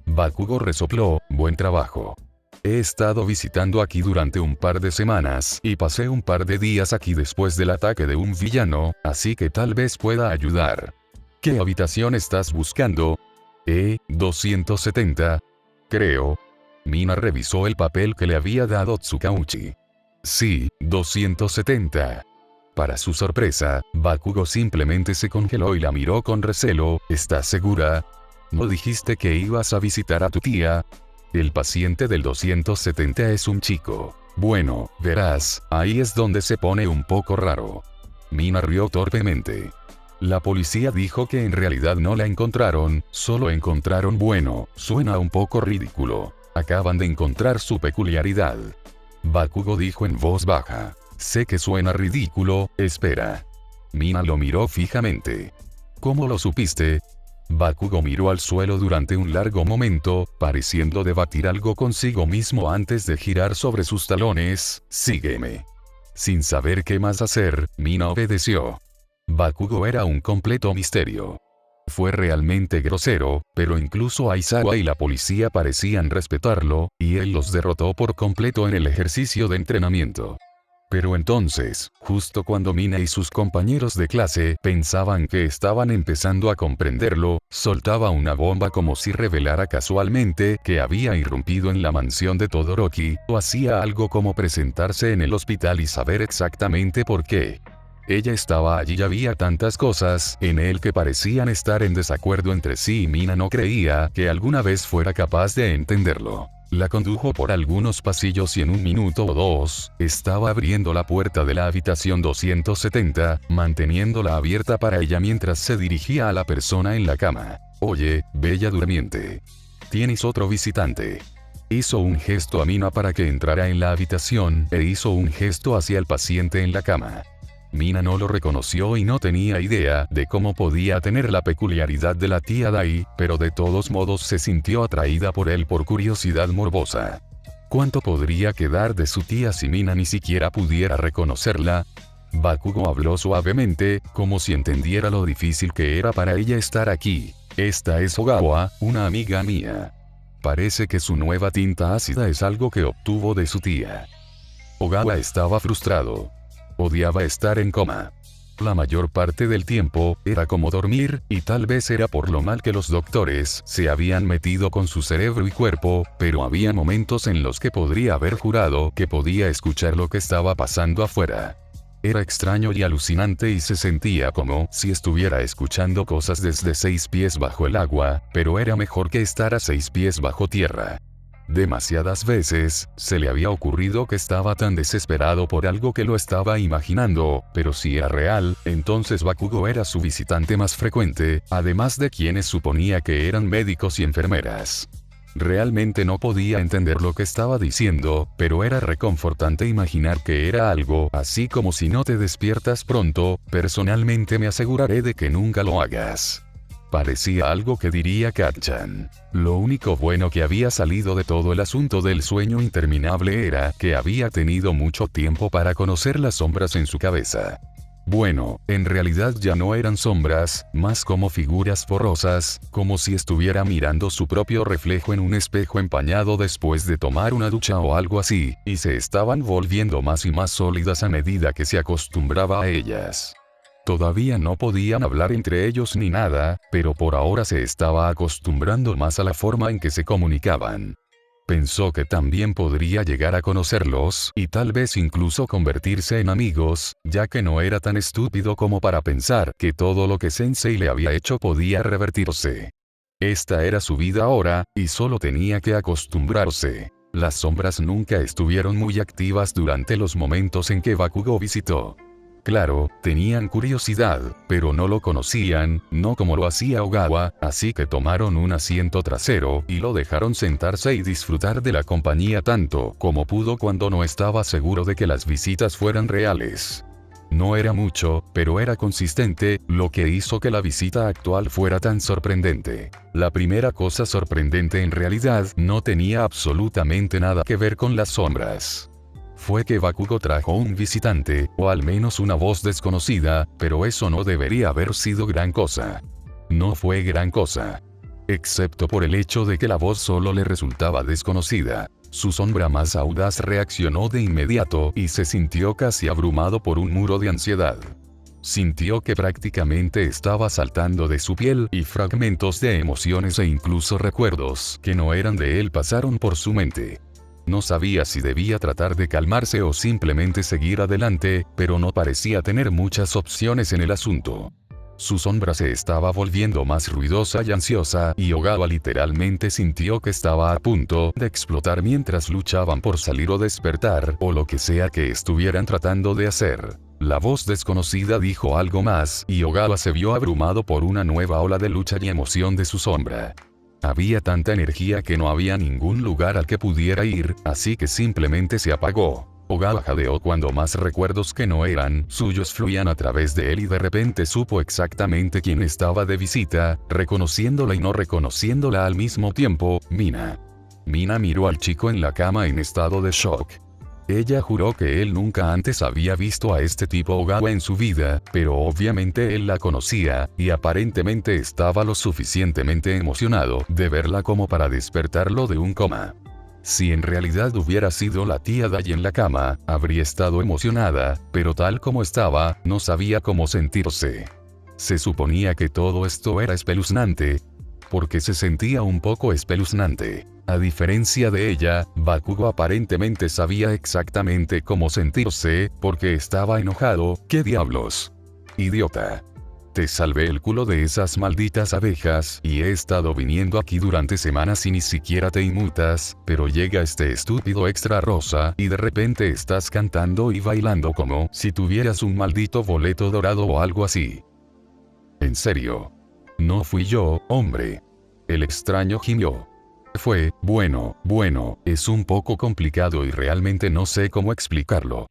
Bakugo resopló. Buen trabajo. He estado visitando aquí durante un par de semanas y pasé un par de días aquí después del ataque de un villano, así que tal vez pueda ayudar. ¿Qué habitación estás buscando? 270. Creo. Mina revisó el papel que le había dado Tsukauchi. Sí, 270. Para su sorpresa, Bakugo simplemente se congeló y la miró con recelo. ¿Estás segura? ¿No dijiste que ibas a visitar a tu tía? El paciente del 270 es un chico. Bueno, verás, ahí es donde se pone un poco raro. Mina rió torpemente. La policía dijo que en realidad no la encontraron, solo encontraron suena un poco ridículo. Acaban de encontrar su peculiaridad. Bakugo dijo en voz baja. Sé que suena ridículo, espera. Mina lo miró fijamente. ¿Cómo lo supiste? Bakugo miró al suelo durante un largo momento, pareciendo debatir algo consigo mismo antes de girar sobre sus talones. Sígueme. Sin saber qué más hacer, Mina obedeció. Bakugo era un completo misterio. Fue realmente grosero, pero incluso Aizawa y la policía parecían respetarlo, y él los derrotó por completo en el ejercicio de entrenamiento. Pero entonces, justo cuando Mina y sus compañeros de clase pensaban que estaban empezando a comprenderlo, soltaba una bomba como si revelara casualmente que había irrumpido en la mansión de Todoroki, o hacía algo como presentarse en el hospital y saber exactamente por qué. Ella estaba allí y había tantas cosas en él que parecían estar en desacuerdo entre sí y Mina no creía que alguna vez fuera capaz de entenderlo. La condujo por algunos pasillos y en un minuto o dos, estaba abriendo la puerta de la habitación 270, manteniéndola abierta para ella mientras se dirigía a la persona en la cama. Oye, bella durmiente. Tienes otro visitante. Hizo un gesto a Mina para que entrara en la habitación e hizo un gesto hacia el paciente en la cama. Mina no lo reconoció y no tenía idea de cómo podía tener la peculiaridad de la tía Dai, pero de todos modos se sintió atraída por él por curiosidad morbosa. ¿Cuánto podría quedar de su tía si Mina ni siquiera pudiera reconocerla? Bakugo habló suavemente, como si entendiera lo difícil que era para ella estar aquí. Esta es Ogawa, una amiga mía. Parece que su nueva tinta ácida es algo que obtuvo de su tía. Ogawa estaba frustrado. Odiaba estar en coma. La mayor parte del tiempo, era como dormir, y tal vez era por lo mal que los doctores se habían metido con su cerebro y cuerpo, pero había momentos en los que podría haber jurado que podía escuchar lo que estaba pasando afuera. Era extraño y alucinante y se sentía como si estuviera escuchando cosas desde 6 pies bajo el agua, pero era mejor que estar a 6 pies bajo tierra. Demasiadas veces, se le había ocurrido que estaba tan desesperado por algo que lo estaba imaginando, pero si era real, entonces Bakugo era su visitante más frecuente, además de quienes suponía que eran médicos y enfermeras. Realmente no podía entender lo que estaba diciendo, pero era reconfortante imaginar que era algo así como si no te despiertas pronto, personalmente me aseguraré de que nunca lo hagas. Parecía algo que diría Kat-chan. Lo único bueno que había salido de todo el asunto del sueño interminable era que había tenido mucho tiempo para conocer las sombras en su cabeza. Bueno, en realidad ya no eran sombras, más como figuras borrosas, como si estuviera mirando su propio reflejo en un espejo empañado después de tomar una ducha o algo así, y se estaban volviendo más y más sólidas a medida que se acostumbraba a ellas. Todavía no podían hablar entre ellos ni nada, pero por ahora se estaba acostumbrando más a la forma en que se comunicaban. Pensó que también podría llegar a conocerlos, y tal vez incluso convertirse en amigos, ya que no era tan estúpido como para pensar que todo lo que Sensei le había hecho podía revertirse. Esta era su vida ahora, y solo tenía que acostumbrarse. Las sombras nunca estuvieron muy activas durante los momentos en que Bakugo visitó. Claro, tenían curiosidad, pero no lo conocían, no como lo hacía Ogawa, así que tomaron un asiento trasero y lo dejaron sentarse y disfrutar de la compañía tanto como pudo cuando no estaba seguro de que las visitas fueran reales. No era mucho, pero era consistente, lo que hizo que la visita actual fuera tan sorprendente. La primera cosa sorprendente en realidad no tenía absolutamente nada que ver con las sombras. Fue que Bakugo trajo un visitante, o al menos una voz desconocida, pero eso no debería haber sido gran cosa. No fue gran cosa. Excepto por el hecho de que la voz solo le resultaba desconocida. Su sombra más audaz reaccionó de inmediato y se sintió casi abrumado por un muro de ansiedad. Sintió que prácticamente estaba saltando de su piel y fragmentos de emociones e incluso recuerdos que no eran de él pasaron por su mente. No sabía si debía tratar de calmarse o simplemente seguir adelante, pero no parecía tener muchas opciones en el asunto. Su sombra se estaba volviendo más ruidosa y ansiosa, y Ogawa literalmente sintió que estaba a punto de explotar mientras luchaban por salir o despertar, o lo que sea que estuvieran tratando de hacer. La voz desconocida dijo algo más, y Ogawa se vio abrumado por una nueva ola de lucha y emoción de su sombra. Había tanta energía que no había ningún lugar al que pudiera ir, así que simplemente se apagó. Ogawa jadeó cuando más recuerdos que no eran suyos fluían a través de él y de repente supo exactamente quién estaba de visita, reconociéndola y no reconociéndola al mismo tiempo, Mina. Mina miró al chico en la cama en estado de shock. Ella juró que él nunca antes había visto a este tipo Ogawa en su vida, pero obviamente él la conocía, y aparentemente estaba lo suficientemente emocionado de verla como para despertarlo de un coma. Si en realidad hubiera sido la tía Dai en la cama, habría estado emocionada, pero tal como estaba, no sabía cómo sentirse. Se suponía que todo esto era espeluznante, porque se sentía un poco espeluznante. A diferencia de ella, Bakugo aparentemente sabía exactamente cómo sentirse, porque estaba enojado. ¿Qué diablos? Idiota. Te salvé el culo de esas malditas abejas, y he estado viniendo aquí durante semanas y ni siquiera te inmutas, pero llega este estúpido extra rosa, y de repente estás cantando y bailando como si tuvieras un maldito boleto dorado o algo así. En serio. No fui yo, hombre. El extraño gimió. Bueno, es un poco complicado y realmente no sé cómo explicarlo.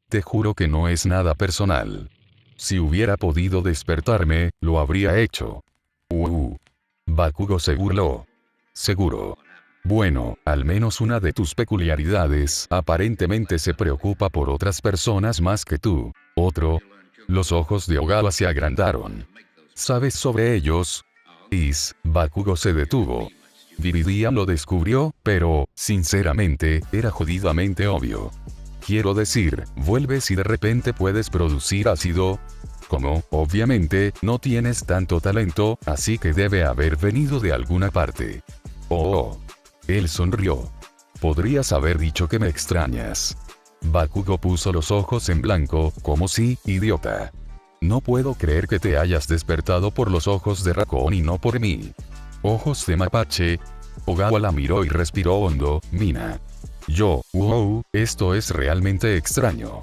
Te juro que no es nada personal. Si hubiera podido despertarme, lo habría hecho. Bakugo se burló. Seguro. Bueno, al menos una de tus peculiaridades aparentemente se preocupa por otras personas más que tú. Otro. Los ojos de Ogawa se agrandaron. ¿Sabes sobre ellos? Bakugo se detuvo. Viridian lo descubrió, pero, sinceramente, era jodidamente obvio. Quiero decir, vuelves y de repente puedes producir ácido. Como, obviamente, no tienes tanto talento, así que debe haber venido de alguna parte. Oh. Él sonrió. Podrías haber dicho que me extrañas. Bakugo puso los ojos en blanco, como si, idiota. No puedo creer que te hayas despertado por los ojos de Raccoon y no por mí. Ojos de mapache. Ogawa la miró y respiró hondo. Mina. Esto es realmente extraño.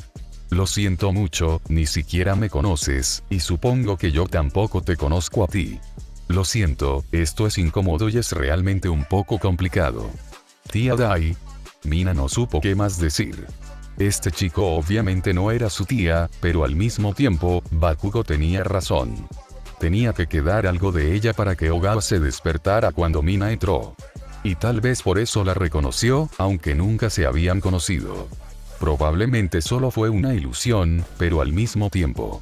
Lo siento mucho, ni siquiera me conoces, y supongo que yo tampoco te conozco a ti. Lo siento, esto es incómodo y es realmente un poco complicado. Tía Dai. Mina no supo qué más decir. Este chico obviamente no era su tía, pero al mismo tiempo, Bakugo tenía razón. Tenía que quedar algo de ella para que Ogawa se despertara cuando Mina entró. Y tal vez por eso la reconoció, aunque nunca se habían conocido. Probablemente solo fue una ilusión, pero al mismo tiempo.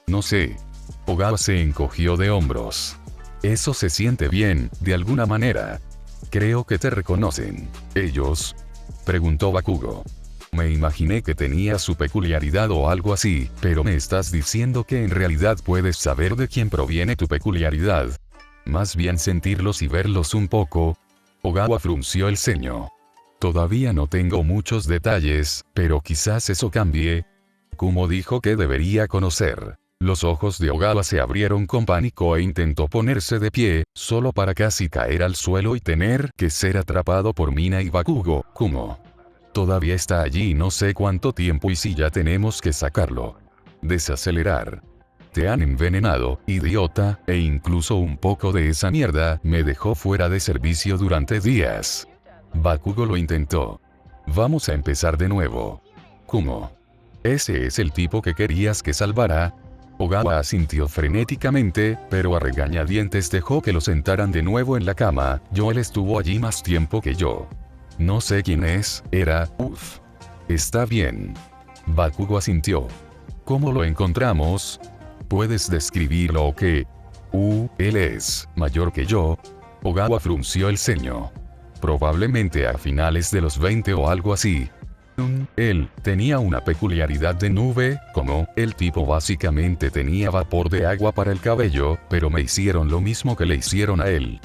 No sé. Ogawa se encogió de hombros. Eso se siente bien, de alguna manera. Creo que te reconocen. ¿Ellos? Preguntó Bakugo. Me imaginé que tenía su peculiaridad o algo así, pero me estás diciendo que en realidad puedes saber de quién proviene tu peculiaridad. Más bien sentirlos y verlos un poco. Ogawa frunció el ceño. Todavía no tengo muchos detalles, pero quizás eso cambie. Kumo dijo que debería conocer. Los ojos de Ogawa se abrieron con pánico e intentó ponerse de pie, solo para casi caer al suelo y tener que ser atrapado por Mina y Bakugo. Kumo. Todavía está allí no sé cuánto tiempo y si ya tenemos que sacarlo. Desacelerar. Te han envenenado, idiota, e incluso un poco de esa mierda me dejó fuera de servicio durante días. Bakugo lo intentó. Vamos a empezar de nuevo. Kumo. ¿Ese es el tipo que querías que salvara? Ogawa asintió frenéticamente, pero a regañadientes dejó que lo sentaran de nuevo en la cama. Él estuvo allí más tiempo que yo. No sé quién es, Está bien. Bakugo asintió. ¿Cómo lo encontramos? ¿Puedes describirlo o qué? Él es mayor que yo. Ogawa frunció el ceño. Probablemente a finales de los 20 o algo así. Él tenía una peculiaridad de nube, como el tipo básicamente tenía vapor de agua para el cabello, pero me hicieron lo mismo que le hicieron a él.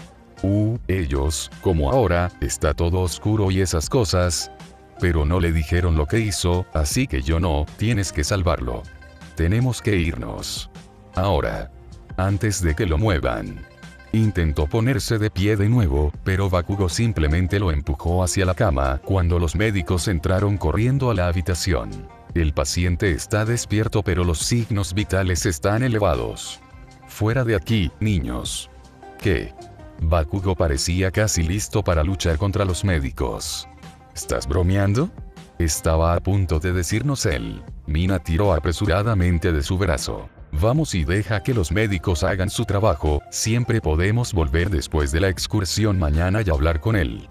Ellos, como ahora, está todo oscuro y esas cosas. Pero no le dijeron lo que hizo, así que tienes que salvarlo. Tenemos que irnos. Ahora. Antes de que lo muevan. Intentó ponerse de pie de nuevo, pero Bakugo simplemente lo empujó hacia la cama cuando los médicos entraron corriendo a la habitación. El paciente está despierto pero los signos vitales están elevados. Fuera de aquí, niños. ¿Qué? Bakugo parecía casi listo para luchar contra los médicos. ¿Estás bromeando? Estaba a punto de decirnos él. Mina tiró apresuradamente de su brazo. Vamos y deja que los médicos hagan su trabajo, siempre podemos volver después de la excursión mañana y hablar con él.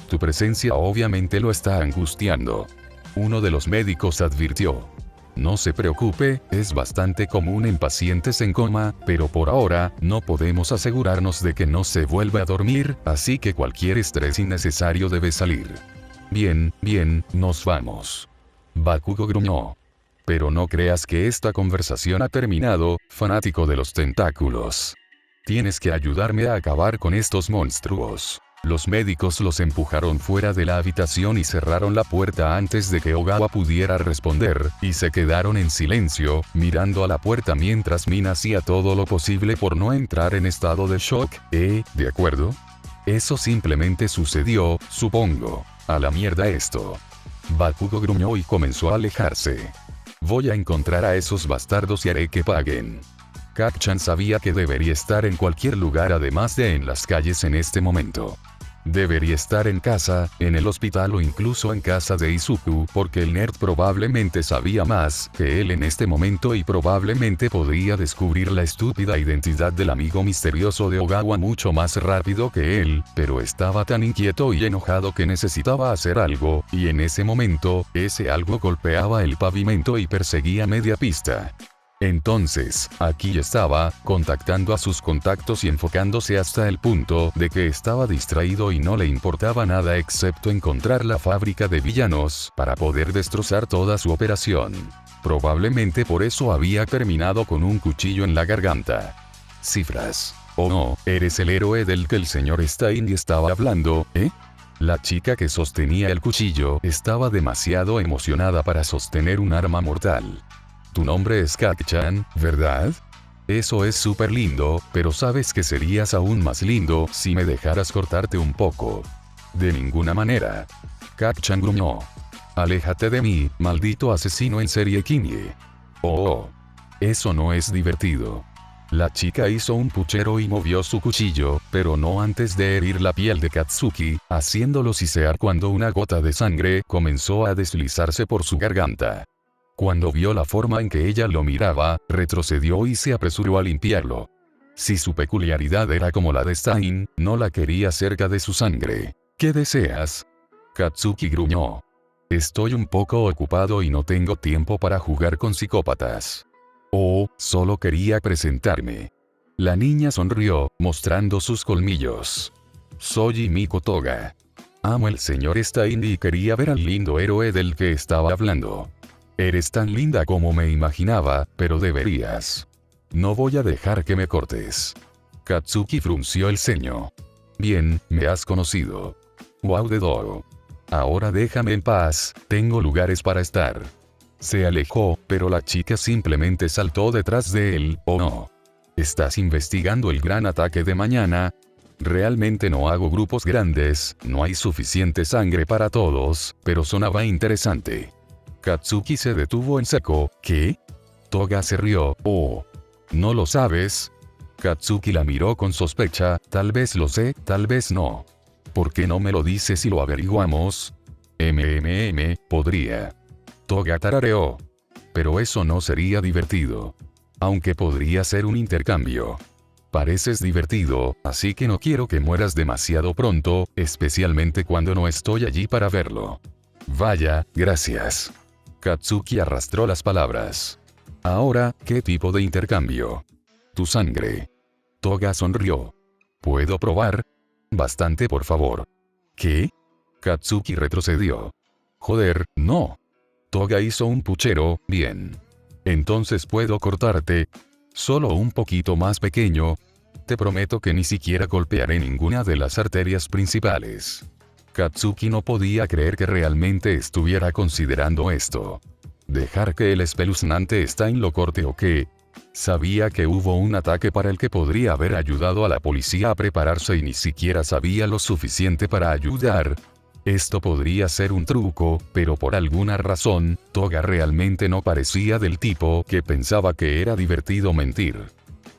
Tu presencia obviamente lo está angustiando. Uno de los médicos advirtió. No se preocupe, es bastante común en pacientes en coma, pero por ahora, no podemos asegurarnos de que no se vuelva a dormir, así que cualquier estrés innecesario debe salir. Bien, nos vamos. Bakugo gruñó. Pero no creas que esta conversación ha terminado, fanático de los tentáculos. Tienes que ayudarme a acabar con estos monstruos. Los médicos los empujaron fuera de la habitación y cerraron la puerta antes de que Ogawa pudiera responder, y se quedaron en silencio, mirando a la puerta mientras Mina hacía todo lo posible por no entrar en estado de shock. ¿De acuerdo? Eso simplemente sucedió, supongo. A la mierda esto. Bakugo gruñó y comenzó a alejarse. Voy a encontrar a esos bastardos y haré que paguen. Kacchan sabía que debería estar en cualquier lugar además de en las calles en este momento. Debería estar en casa, en el hospital o incluso en casa de Izuku, porque el nerd probablemente sabía más que él en este momento y probablemente podría descubrir la estúpida identidad del amigo misterioso de Ogawa mucho más rápido que él, pero estaba tan inquieto y enojado que necesitaba hacer algo, y en ese momento, ese algo golpeaba el pavimento y perseguía media pista. Entonces, aquí estaba, contactando a sus contactos y enfocándose hasta el punto de que estaba distraído y no le importaba nada excepto encontrar la fábrica de villanos para poder destrozar toda su operación. Probablemente por eso había terminado con un cuchillo en la garganta. Cifras. Oh no, eres el héroe del que el señor Stein estaba hablando, ¿eh? La chica que sostenía el cuchillo estaba demasiado emocionada para sostener un arma mortal. Tu nombre es Kat-chan, ¿verdad? Eso es súper lindo, pero sabes que serías aún más lindo si me dejaras cortarte un poco. De ninguna manera. Kat-chan gruñó. Aléjate de mí, maldito asesino en serie Kinie. Oh. Eso no es divertido. La chica hizo un puchero y movió su cuchillo, pero no antes de herir la piel de Katsuki, haciéndolo sisear cuando una gota de sangre comenzó a deslizarse por su garganta. Cuando vio la forma en que ella lo miraba, retrocedió y se apresuró a limpiarlo. Si su peculiaridad era como la de Stein, no la quería cerca de su sangre. ¿Qué deseas? Katsuki gruñó. Estoy un poco ocupado y no tengo tiempo para jugar con psicópatas. Oh, solo quería presentarme. La niña sonrió, mostrando sus colmillos. Soy Miko Toga. Amo el señor Stein y quería ver al lindo héroe del que estaba hablando. Eres tan linda como me imaginaba, pero deberías. No voy a dejar que me cortes. Katsuki frunció el ceño. Bien, me has conocido. Wow de Dou. Ahora déjame en paz, tengo lugares para estar. Se alejó, pero la chica simplemente saltó detrás de él, ¿o no? ¿Estás investigando el gran ataque de mañana? Realmente no hago grupos grandes, no hay suficiente sangre para todos, pero sonaba interesante. Katsuki se detuvo en seco. ¿Qué? Toga se rió. Oh. ¿No lo sabes? Katsuki la miró con sospecha. Tal vez lo sé, tal vez no. ¿Por qué no me lo dices y lo averiguamos? Podría. Toga tarareó. Pero eso no sería divertido. Aunque podría ser un intercambio. Pareces divertido, así que no quiero que mueras demasiado pronto, especialmente cuando no estoy allí para verlo. Vaya, gracias. Katsuki arrastró las palabras. Ahora, ¿qué tipo de intercambio? Tu sangre. Toga sonrió. ¿Puedo probar? Bastante, por favor. ¿Qué? Katsuki retrocedió. Joder, no. Toga hizo un puchero. Bien. Entonces puedo cortarte. Solo un poquito más pequeño. Te prometo que ni siquiera golpearé ninguna de las arterias principales. Katsuki no podía creer que realmente estuviera considerando esto. ¿Dejar que el espeluznante Stein lo corte o qué? Sabía que hubo un ataque para el que podría haber ayudado a la policía a prepararse y ni siquiera sabía lo suficiente para ayudar. Esto podría ser un truco, pero por alguna razón, Toga realmente no parecía del tipo que pensaba que era divertido mentir.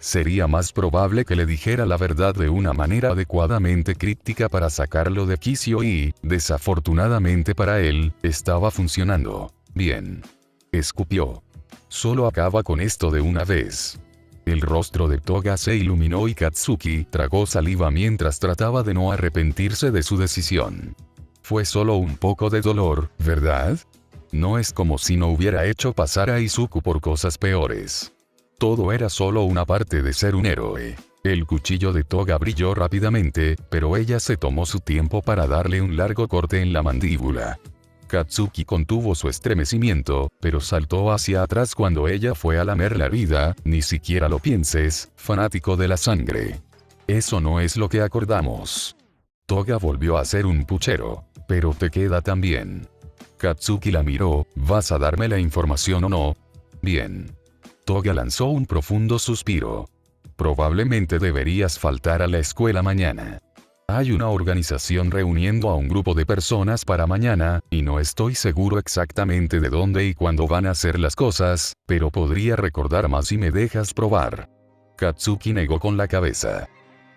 Sería más probable que le dijera la verdad de una manera adecuadamente críptica para sacarlo de quicio y, desafortunadamente para él, estaba funcionando. Bien. Escupió. Solo acaba con esto de una vez. El rostro de Toga se iluminó y Katsuki tragó saliva mientras trataba de no arrepentirse de su decisión. Fue solo un poco de dolor, ¿verdad? No es como si no hubiera hecho pasar a Izuku por cosas peores. Todo era solo una parte de ser un héroe. El cuchillo de Toga brilló rápidamente, pero ella se tomó su tiempo para darle un largo corte en la mandíbula. Katsuki contuvo su estremecimiento, pero saltó hacia atrás cuando ella fue a lamer la herida. Ni siquiera lo pienses, fanático de la sangre. Eso no es lo que acordamos. Toga volvió a hacer un puchero. Pero te queda tan bien. Katsuki la miró. ¿Vas a darme la información o no? Bien. Toga lanzó un profundo suspiro. Probablemente deberías faltar a la escuela mañana. Hay una organización reuniendo a un grupo de personas para mañana, y no estoy seguro exactamente de dónde y cuándo van a hacer las cosas, pero podría recordar más si me dejas probar. Katsuki negó con la cabeza.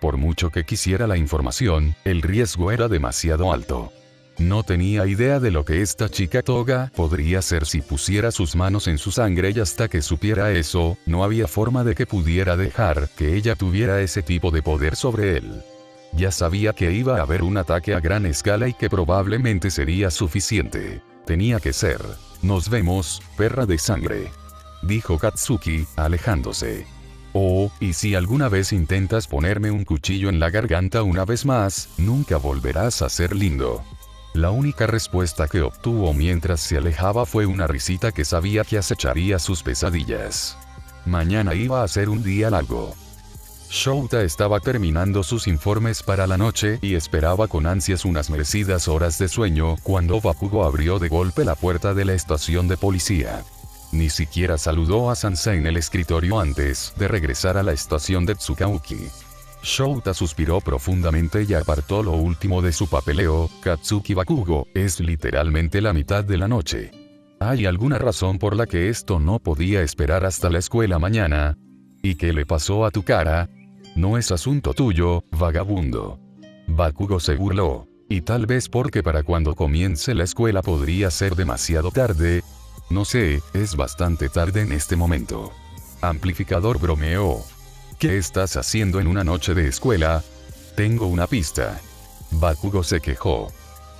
Por mucho que quisiera la información, el riesgo era demasiado alto. No tenía idea de lo que esta chica Toga podría hacer si pusiera sus manos en su sangre, y hasta que supiera eso, no había forma de que pudiera dejar que ella tuviera ese tipo de poder sobre él. Ya sabía que iba a haber un ataque a gran escala y que probablemente sería suficiente. Tenía que ser. Nos vemos, perra de sangre, dijo Katsuki, alejándose. Oh, y si alguna vez intentas ponerme un cuchillo en la garganta una vez más, nunca volverás a ser lindo. La única respuesta que obtuvo mientras se alejaba fue una risita que sabía que acecharía sus pesadillas. Mañana iba a ser un día largo. Shouta estaba terminando sus informes para la noche y esperaba con ansias unas merecidas horas de sueño cuando Bakugo abrió de golpe la puerta de la estación de policía. Ni siquiera saludó a Sansei en el escritorio antes de regresar a la estación de Tsukauki. Shouta suspiró profundamente y apartó lo último de su papeleo. Katsuki Bakugo, es literalmente la mitad de la noche. ¿Hay alguna razón por la que esto no podía esperar hasta la escuela mañana? ¿Y qué le pasó a tu cara? No es asunto tuyo, vagabundo. Bakugo se burló. Y tal vez porque para cuando comience la escuela podría ser demasiado tarde. No sé, es bastante tarde en este momento. Amplificador bromeó. ¿Qué estás haciendo en una noche de escuela? Tengo una pista. Bakugo se quejó.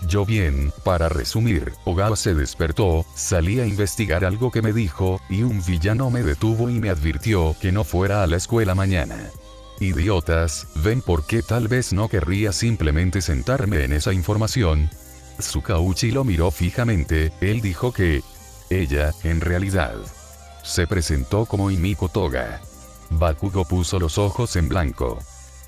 Yo bien, para resumir, Ogawa se despertó, salí a investigar algo que me dijo, y un villano me detuvo y me advirtió que no fuera a la escuela mañana. Idiotas, ¿ven por qué tal vez no querría simplemente sentarme en esa información? Tsukauchi lo miró fijamente, él dijo que ella, en realidad, se presentó como Himiko Toga. Bakugo puso los ojos en blanco.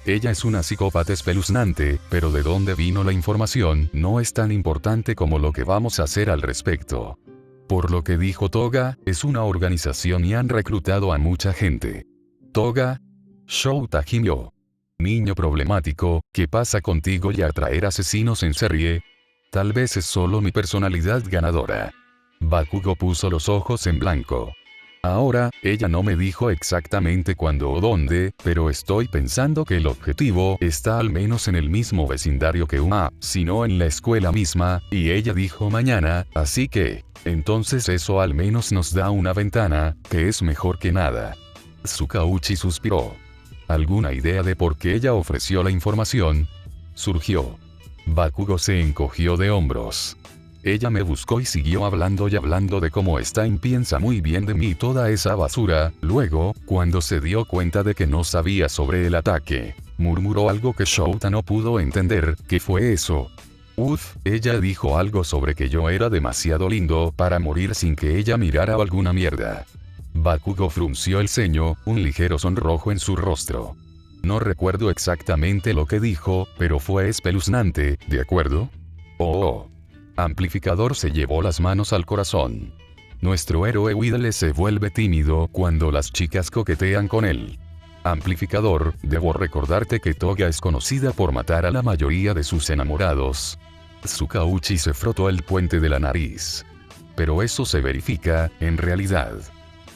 Ella es una psicópata espeluznante, pero de dónde vino la información no es tan importante como lo que vamos a hacer al respecto. Por lo que dijo Toga, es una organización y han reclutado a mucha gente. Toga. Shouta gimió. Niño problemático, ¿qué pasa contigo y atraer asesinos en serie? Tal vez es solo mi personalidad ganadora. Bakugo puso los ojos en blanco. Ahora, ella no me dijo exactamente cuándo o dónde, pero estoy pensando que el objetivo está al menos en el mismo vecindario que Uma, sino en la escuela misma, y ella dijo mañana, así que, entonces eso al menos nos da una ventana, que es mejor que nada. Tsukauchi suspiró. ¿Alguna idea de por qué ella ofreció la información? Surgió. Bakugo se encogió de hombros. Ella me buscó y siguió hablando y hablando de cómo Stein piensa muy bien de mí y toda esa basura. Luego, cuando se dio cuenta de que no sabía sobre el ataque, murmuró algo que Shouta no pudo entender. ¿Qué fue eso? Ella dijo algo sobre que yo era demasiado lindo para morir sin que ella mirara alguna mierda. Bakugo frunció el ceño, un ligero sonrojo en su rostro. No recuerdo exactamente lo que dijo, pero fue espeluznante, ¿de acuerdo? Oh. Amplificador se llevó las manos al corazón. Nuestro héroe Widle se vuelve tímido cuando las chicas coquetean con él. Amplificador, debo recordarte que Toga es conocida por matar a la mayoría de sus enamorados. Tsukauchi se frotó el puente de la nariz. Pero eso se verifica, en realidad.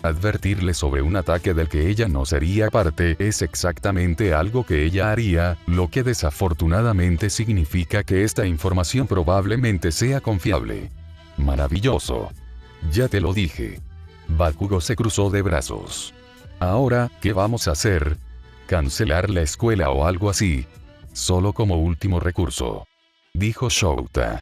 Advertirle sobre un ataque del que ella no sería parte es exactamente algo que ella haría, lo que desafortunadamente significa que esta información probablemente sea confiable. Maravilloso. Ya te lo dije. Bakugo se cruzó de brazos. Ahora, ¿qué vamos a hacer? ¿Cancelar la escuela o algo así? Solo como último recurso. Dijo Shouta.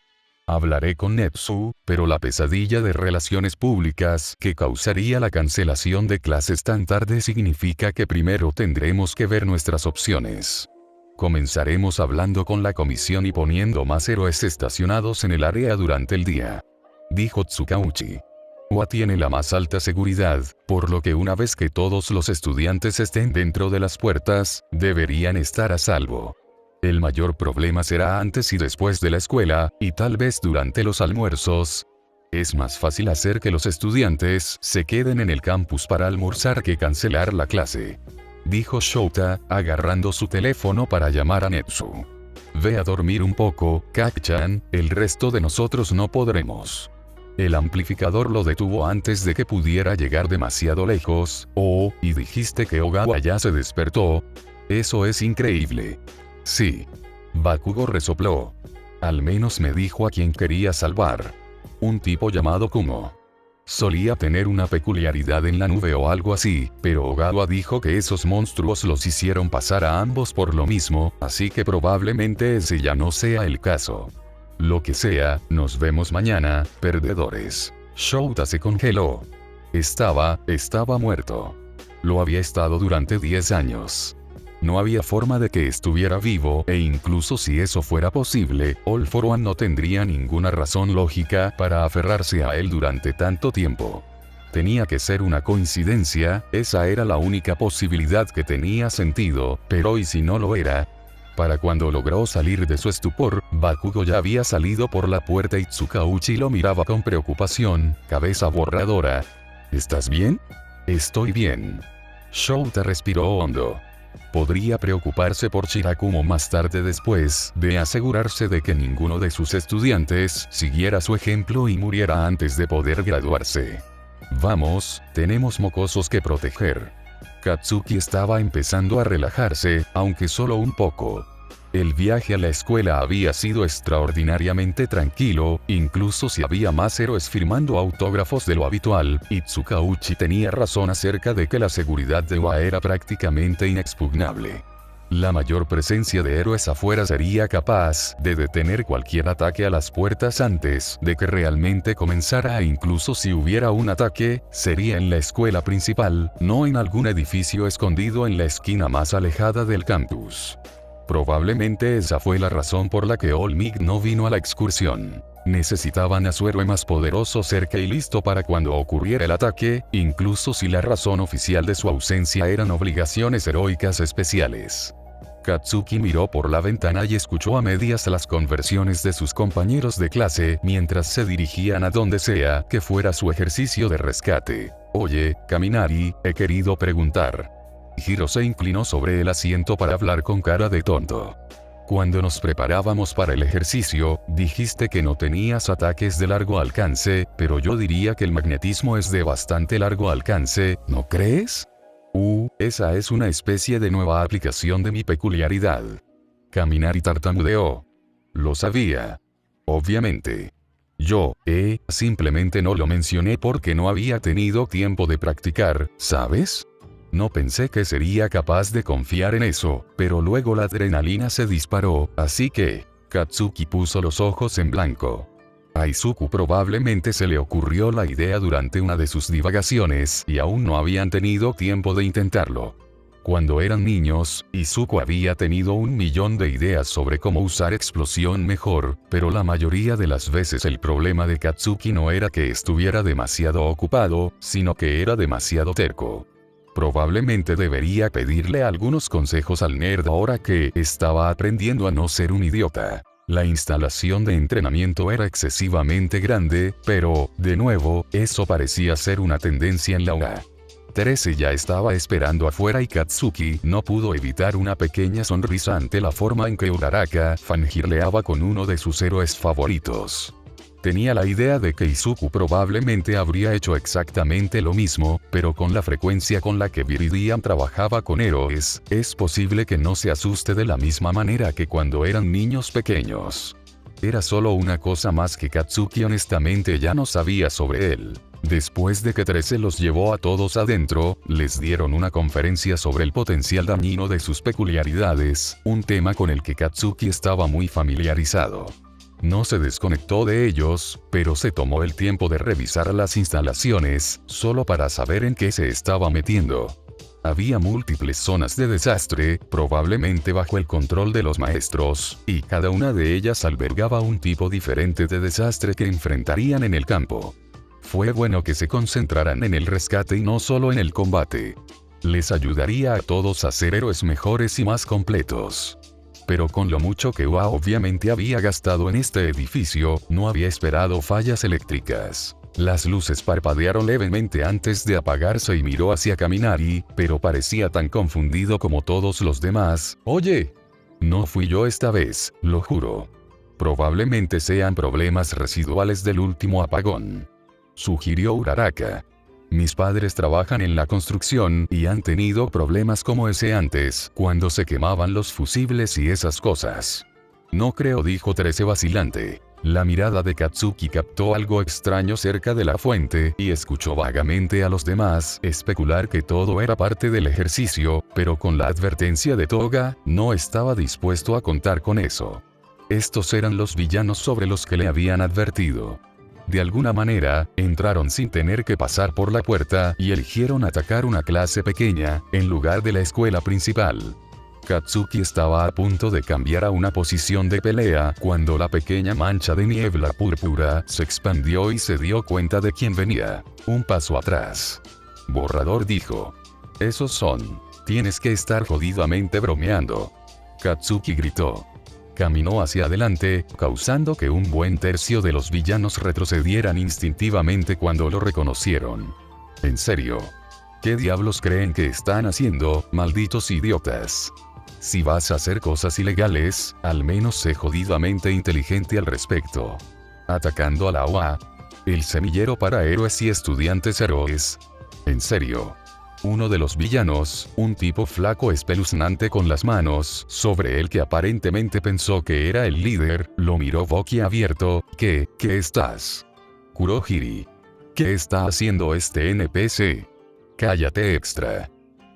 Hablaré con Netsu, pero la pesadilla de relaciones públicas que causaría la cancelación de clases tan tarde significa que primero tendremos que ver nuestras opciones. Comenzaremos hablando con la comisión y poniendo más héroes estacionados en el área durante el día. Dijo Tsukauchi. UA tiene la más alta seguridad, por lo que una vez que todos los estudiantes estén dentro de las puertas, deberían estar a salvo. El mayor problema será antes y después de la escuela, y tal vez durante los almuerzos. Es más fácil hacer que los estudiantes se queden en el campus para almorzar que cancelar la clase. Dijo Shouta, agarrando su teléfono para llamar a Netsu. Ve a dormir un poco, Kak-chan, el resto de nosotros no podremos. El amplificador lo detuvo antes de que pudiera llegar demasiado lejos. Oh, y dijiste que Ogawa ya se despertó. Eso es increíble. Sí. Bakugo resopló. Al menos me dijo a quien quería salvar. Un tipo llamado Kumo. Solía tener una peculiaridad en la nube o algo así, pero Ogawa dijo que esos monstruos los hicieron pasar a ambos por lo mismo, así que probablemente ese ya no sea el caso. Lo que sea, nos vemos mañana, perdedores. Shouta se congeló. Estaba muerto. Lo había estado durante 10 años. No había forma de que estuviera vivo, e incluso si eso fuera posible, All For One no tendría ninguna razón lógica para aferrarse a él durante tanto tiempo. Tenía que ser una coincidencia, esa era la única posibilidad que tenía sentido, pero ¿y si no lo era? Para cuando logró salir de su estupor, Bakugo ya había salido por la puerta y Tsukauchi lo miraba con preocupación, cabeza borradora. ¿Estás bien? Estoy bien. Shouta respiró hondo. Podría preocuparse por Shirakumo más tarde después de asegurarse de que ninguno de sus estudiantes siguiera su ejemplo y muriera antes de poder graduarse. Vamos, tenemos mocosos que proteger. Katsuki estaba empezando a relajarse, aunque solo un poco. El viaje a la escuela había sido extraordinariamente tranquilo, incluso si había más héroes firmando autógrafos de lo habitual, y Tsukauchi tenía razón acerca de que la seguridad de Wa era prácticamente inexpugnable. La mayor presencia de héroes afuera sería capaz de detener cualquier ataque a las puertas antes de que realmente comenzara, e incluso si hubiera un ataque, sería en la escuela principal, no en algún edificio escondido en la esquina más alejada del campus. Probablemente esa fue la razón por la que All Might no vino a la excursión. Necesitaban a su héroe más poderoso cerca y listo para cuando ocurriera el ataque, incluso si la razón oficial de su ausencia eran obligaciones heroicas especiales. Katsuki miró por la ventana y escuchó a medias las conversaciones de sus compañeros de clase mientras se dirigían a donde sea que fuera su ejercicio de rescate. Oye, Kaminari, he querido preguntar. Hiro se inclinó sobre el asiento para hablar con cara de tonto. Cuando nos preparábamos para el ejercicio, dijiste que no tenías ataques de largo alcance, pero yo diría que el magnetismo es de bastante largo alcance, ¿no crees? Esa es una especie de nueva aplicación de mi peculiaridad. Kaminari tartamudeó. Lo sabía. Obviamente. Yo, simplemente no lo mencioné porque no había tenido tiempo de practicar, ¿sabes? No pensé que sería capaz de confiar en eso, pero luego la adrenalina se disparó, así que... Katsuki puso los ojos en blanco. A Izuku probablemente se le ocurrió la idea durante una de sus divagaciones y aún no habían tenido tiempo de intentarlo. Cuando eran niños, Izuku había tenido 1.000.000 de ideas sobre cómo usar explosión mejor, pero la mayoría de las veces el problema de Katsuki no era que estuviera demasiado ocupado, sino que era demasiado terco. Probablemente debería pedirle algunos consejos al nerd ahora que estaba aprendiendo a no ser un idiota. La instalación de entrenamiento era excesivamente grande, pero, de nuevo, eso parecía ser una tendencia en la UA. Terese ya estaba esperando afuera y Katsuki no pudo evitar una pequeña sonrisa ante la forma en que Uraraka fangirleaba con uno de sus héroes favoritos. Tenía la idea de que Izuku probablemente habría hecho exactamente lo mismo, pero con la frecuencia con la que Viridian trabajaba con héroes, es posible que no se asuste de la misma manera que cuando eran niños pequeños. Era solo una cosa más que Katsuki honestamente ya no sabía sobre él. Después de que Terese los llevó a todos adentro, les dieron una conferencia sobre el potencial dañino de sus peculiaridades, un tema con el que Katsuki estaba muy familiarizado. No se desconectó de ellos, pero se tomó el tiempo de revisar las instalaciones, solo para saber en qué se estaba metiendo. Había múltiples zonas de desastre, probablemente bajo el control de los maestros, y cada una de ellas albergaba un tipo diferente de desastre que enfrentarían en el campo. Fue bueno que se concentraran en el rescate y no solo en el combate. Les ayudaría a todos a ser héroes mejores y más completos. Pero con lo mucho que Wa obviamente había gastado en este edificio, no había esperado fallas eléctricas. Las luces parpadearon levemente antes de apagarse y miró hacia Kaminari, pero parecía tan confundido como todos los demás. Oye, no fui yo esta vez, lo juro. Probablemente sean problemas residuales del último apagón. Sugirió Uraraka. Mis padres trabajan en la construcción y han tenido problemas como ese antes, cuando se quemaban los fusibles y esas cosas. No creo, dijo Terese vacilante. La mirada de Katsuki captó algo extraño cerca de la fuente y escuchó vagamente a los demás especular que todo era parte del ejercicio, pero con la advertencia de Toga, no estaba dispuesto a contar con eso. Estos eran los villanos sobre los que le habían advertido. De alguna manera, entraron sin tener que pasar por la puerta y eligieron atacar una clase pequeña, en lugar de la escuela principal. Katsuki estaba a punto de cambiar a una posición de pelea cuando la pequeña mancha de niebla púrpura se expandió y se dio cuenta de quién venía. Un paso atrás. Borrador dijo. Esos son. Tienes que estar jodidamente bromeando. Katsuki gritó. Caminó hacia adelante, causando que un buen tercio de los villanos retrocedieran instintivamente cuando lo reconocieron. ¿En serio? ¿Qué diablos creen que están haciendo, malditos idiotas? Si vas a hacer cosas ilegales, al menos sé jodidamente inteligente al respecto. Atacando a la OA, el semillero para héroes y estudiantes héroes. ¿En serio? Uno de los villanos, un tipo flaco espeluznante con las manos sobre el que aparentemente pensó que era el líder, lo miró boquiabierto. ¿Qué estás? Kurohiri. ¿Qué está haciendo este NPC? Cállate extra.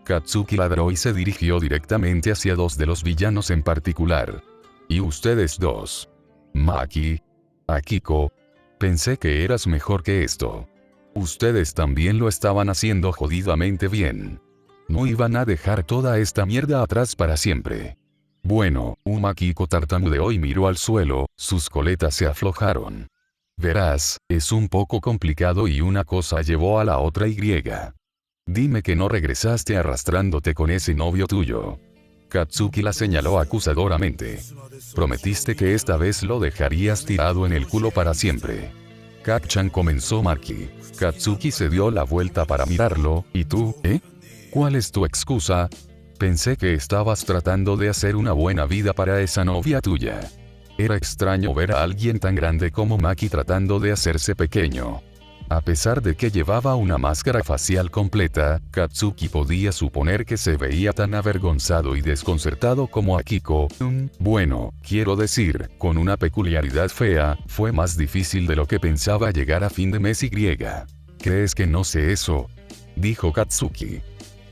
Katsuki ladró y se dirigió directamente hacia dos de los villanos en particular. ¿Y ustedes dos? Maki. Akiko. Pensé que eras mejor que esto. Ustedes también lo estaban haciendo jodidamente bien. No iban a dejar toda esta mierda atrás para siempre. Bueno, Akiko tartamudeó y miró al suelo, sus coletas se aflojaron. Verás, es un poco complicado y una cosa llevó a la otra y. Dime que no regresaste arrastrándote con ese novio tuyo. Katsuki la señaló acusadoramente. Prometiste que esta vez lo dejarías tirado en el culo para siempre. Kak-chan, comenzó Maki. Katsuki se dio la vuelta para mirarlo. ¿Y tú, ¿Cuál es tu excusa? Pensé que estabas tratando de hacer una buena vida para esa novia tuya. Era extraño ver a alguien tan grande como Maki tratando de hacerse pequeño. A pesar de que llevaba una máscara facial completa, Katsuki podía suponer que se veía tan avergonzado y desconcertado como Akiko. Bueno, quiero decir, con una peculiaridad fea, fue más difícil de lo que pensaba llegar a fin de mes y. ¿Crees que no sé eso? Dijo Katsuki.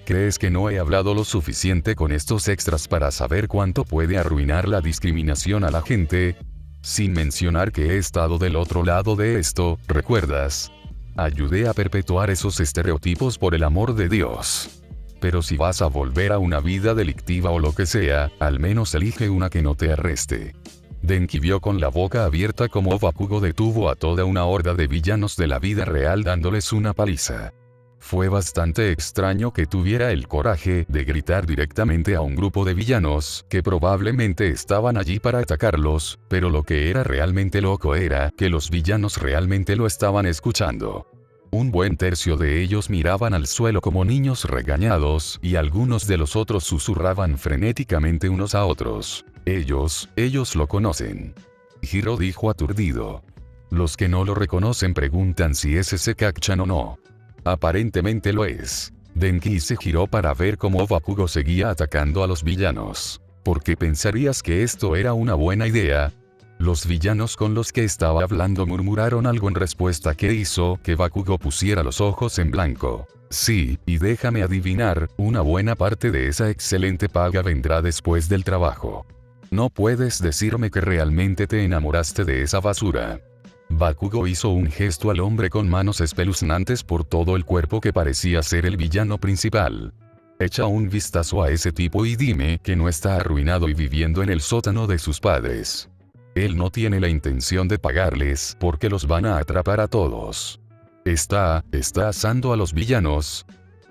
¿Crees que no he hablado lo suficiente con estos extras para saber cuánto puede arruinar la discriminación a la gente? Sin mencionar que he estado del otro lado de esto, ¿recuerdas? Ayudé a perpetuar esos estereotipos por el amor de Dios. Pero si vas a volver a una vida delictiva o lo que sea, al menos elige una que no te arreste. Denki vio con la boca abierta como Bakugo detuvo a toda una horda de villanos de la vida real dándoles una paliza. Fue bastante extraño que tuviera el coraje de gritar directamente a un grupo de villanos que probablemente estaban allí para atacarlos, pero lo que era realmente loco era que los villanos realmente lo estaban escuchando. Un buen tercio de ellos miraban al suelo como niños regañados y algunos de los otros susurraban frenéticamente unos a otros. Ellos lo conocen. Hiro dijo aturdido. Los que no lo reconocen preguntan si es ese Kak-chan o no. Aparentemente lo es. Denki se giró para ver cómo Bakugo seguía atacando a los villanos. ¿Por qué pensarías que esto era una buena idea? Los villanos con los que estaba hablando murmuraron algo en respuesta que hizo que Bakugo pusiera los ojos en blanco. Sí, y déjame adivinar, una buena parte de esa excelente paga vendrá después del trabajo. No puedes decirme que realmente te enamoraste de esa basura. Bakugo hizo un gesto al hombre con manos espeluznantes por todo el cuerpo que parecía ser el villano principal. Echa un vistazo a ese tipo y dime que no está arruinado y viviendo en el sótano de sus padres. Él no tiene la intención de pagarles porque los van a atrapar a todos. ¿Está asando a los villanos?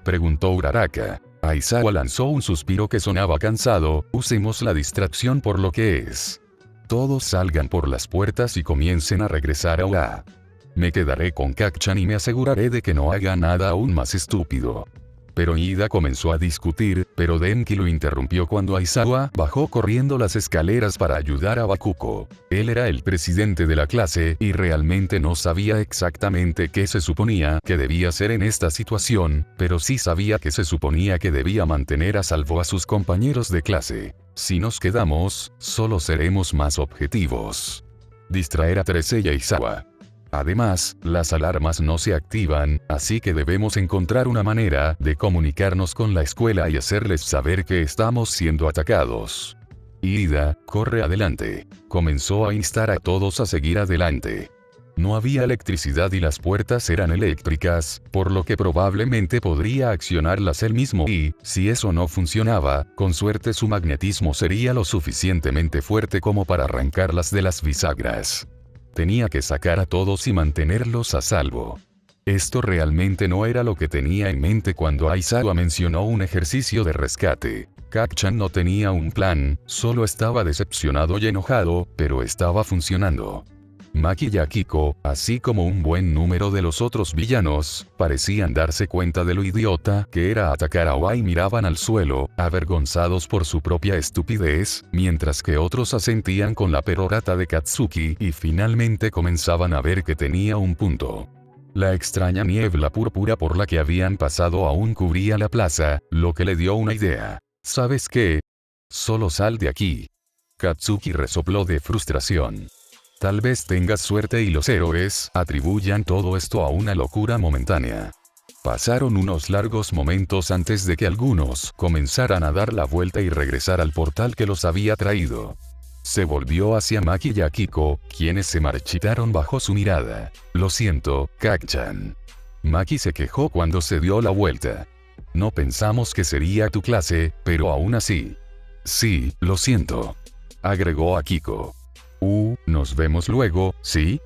Preguntó Uraraka. Aizawa lanzó un suspiro que sonaba cansado. Usemos la distracción por lo que es. Todos salgan por las puertas y comiencen a regresar a OA. Me quedaré con Kak-chan y me aseguraré de que no haga nada aún más estúpido. pero Ida comenzó a discutir, pero Denki lo interrumpió cuando Aizawa bajó corriendo las escaleras para ayudar a Bakugo. Él era el presidente de la clase y realmente no sabía exactamente qué se suponía que debía hacer en esta situación, pero sí sabía que se suponía que debía mantener a salvo a sus compañeros de clase. Si nos quedamos, solo seremos más objetivos. Distraer a Trece y Aizawa. Además, las alarmas no se activan, así que debemos encontrar una manera de comunicarnos con la escuela y hacerles saber que estamos siendo atacados. Ida, corre adelante. Comenzó a instar a todos a seguir adelante. No había electricidad y las puertas eran eléctricas, por lo que probablemente podría accionarlas él mismo y, si eso no funcionaba, con suerte su magnetismo sería lo suficientemente fuerte como para arrancarlas de las bisagras. Tenía que sacar a todos y mantenerlos a salvo. Esto realmente no era lo que tenía en mente cuando Aizawa mencionó un ejercicio de rescate. Kacchan no tenía un plan, solo estaba decepcionado y enojado, pero estaba funcionando. Maki y Akiko, así como un buen número de los otros villanos, parecían darse cuenta de lo idiota que era atacar a Oa y miraban al suelo, avergonzados por su propia estupidez, mientras que otros asentían con la perorata de Katsuki y finalmente comenzaban a ver que tenía un punto. La extraña niebla púrpura por la que habían pasado aún cubría la plaza, lo que le dio una idea. ¿Sabes qué? Solo sal de aquí. Katsuki resopló de frustración. Tal vez tengas suerte y los héroes atribuyan todo esto a una locura momentánea. Pasaron unos largos momentos antes de que algunos comenzaran a dar la vuelta y regresar al portal que los había traído. Se volvió hacia Maki y Akiko, quienes se marchitaron bajo su mirada. Lo siento, Kacchan. Maki se quejó cuando se dio la vuelta. No pensamos que sería tu clase, pero aún así. Sí, lo siento. Agregó Akiko. Nos vemos luego, ¿sí?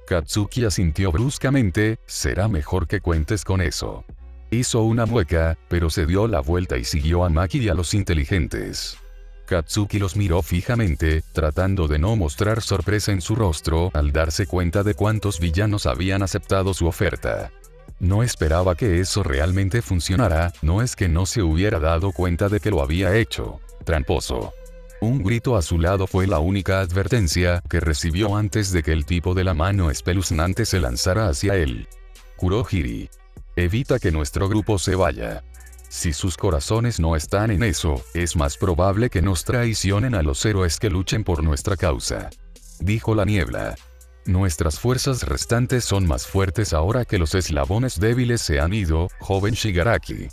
Katsuki asintió bruscamente, será mejor que cuentes con eso. Hizo una mueca, pero se dio la vuelta y siguió a Maki y a los inteligentes. Katsuki los miró fijamente, tratando de no mostrar sorpresa en su rostro al darse cuenta de cuántos villanos habían aceptado su oferta. No esperaba que eso realmente funcionara, no es que no se hubiera dado cuenta de que lo había hecho. Tramposo. Un grito a su lado fue la única advertencia que recibió antes de que el tipo de la mano espeluznante se lanzara hacia él. Kurohiri. Evita que nuestro grupo se vaya. Si sus corazones no están en eso, es más probable que nos traicionen a los héroes que luchen por nuestra causa. Dijo la niebla. Nuestras fuerzas restantes son más fuertes ahora que los eslabones débiles se han ido, joven Shigaraki.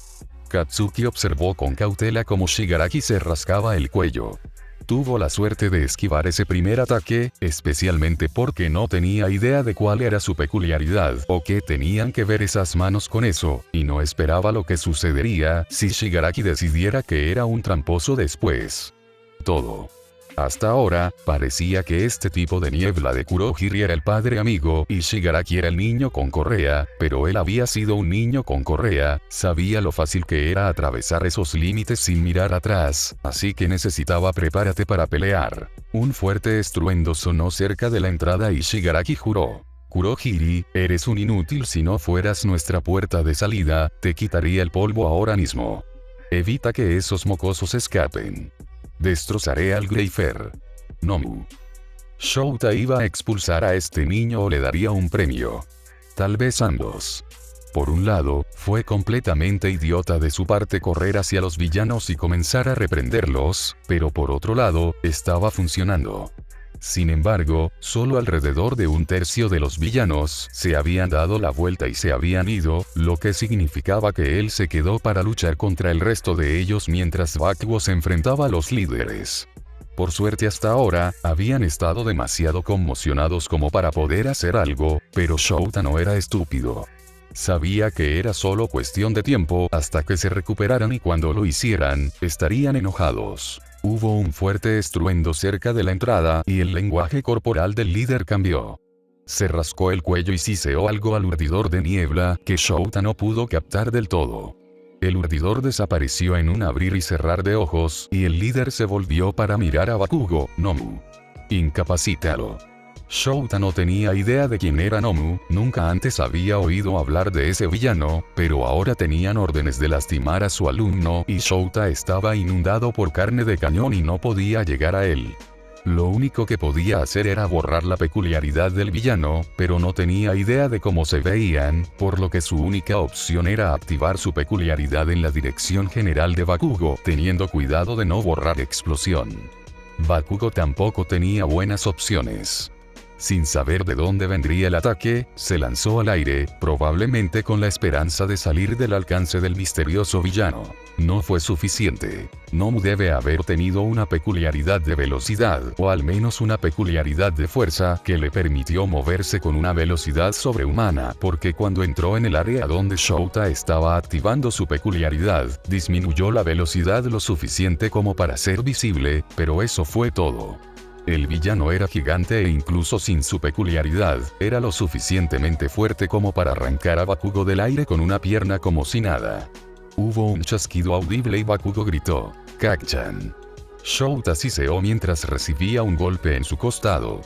Katsuki observó con cautela cómo Shigaraki se rascaba el cuello. Tuvo la suerte de esquivar ese primer ataque, especialmente porque no tenía idea de cuál era su peculiaridad o qué tenían que ver esas manos con eso, y no esperaba lo que sucedería si Shigaraki decidiera que era un tramposo después. Todo. Hasta ahora, parecía que este tipo de niebla de Kurohiri era el padre amigo y Shigaraki era el niño con correa, pero él había sido un niño con correa, sabía lo fácil que era atravesar esos límites sin mirar atrás, así que necesitaba prepárate para pelear. Un fuerte estruendo sonó cerca de la entrada y Shigaraki juró. Kurohiri, eres un inútil si no fueras nuestra puerta de salida, te quitaría el polvo ahora mismo. Evita que esos mocosos escapen. Destrozaré al Greifer. Nomu. Shouta iba a expulsar a este niño o le daría un premio. Tal vez ambos. Por un lado, fue completamente idiota de su parte correr hacia los villanos y comenzar a reprenderlos, pero por otro lado, estaba funcionando. Sin embargo, solo alrededor de un tercio de los villanos se habían dado la vuelta y se habían ido, lo que significaba que él se quedó para luchar contra el resto de ellos mientras Bakugo se enfrentaba a los líderes. Por suerte hasta ahora, habían estado demasiado conmocionados como para poder hacer algo, pero Shouta no era estúpido. Sabía que era solo cuestión de tiempo hasta que se recuperaran y cuando lo hicieran, estarían enojados. Hubo un fuerte estruendo cerca de la entrada y el lenguaje corporal del líder cambió. Se rascó el cuello y siseó algo al urdidor de niebla que Shouta no pudo captar del todo. El urdidor desapareció en un abrir y cerrar de ojos y el líder se volvió para mirar a Bakugo, Nomu. Incapacítalo. Shouta no tenía idea de quién era Nomu, nunca antes había oído hablar de ese villano, pero ahora tenían órdenes de lastimar a su alumno y Shouta estaba inundado por carne de cañón y no podía llegar a él. Lo único que podía hacer era borrar la peculiaridad del villano, pero no tenía idea de cómo se veían, por lo que su única opción era activar su peculiaridad en la dirección general de Bakugo, teniendo cuidado de no borrar explosión. Bakugo tampoco tenía buenas opciones. Sin saber de dónde vendría el ataque, se lanzó al aire, probablemente con la esperanza de salir del alcance del misterioso villano. No fue suficiente. Nomu debe haber tenido una peculiaridad de velocidad, o al menos una peculiaridad de fuerza, que le permitió moverse con una velocidad sobrehumana, porque cuando entró en el área donde Shouta estaba activando su peculiaridad, disminuyó la velocidad lo suficiente como para ser visible, pero eso fue todo. El villano era gigante e incluso sin su peculiaridad, era lo suficientemente fuerte como para arrancar a Bakugo del aire con una pierna como si nada. Hubo un chasquido audible y Bakugo gritó, "Kak-chan". Shouta siseó mientras recibía un golpe en su costado.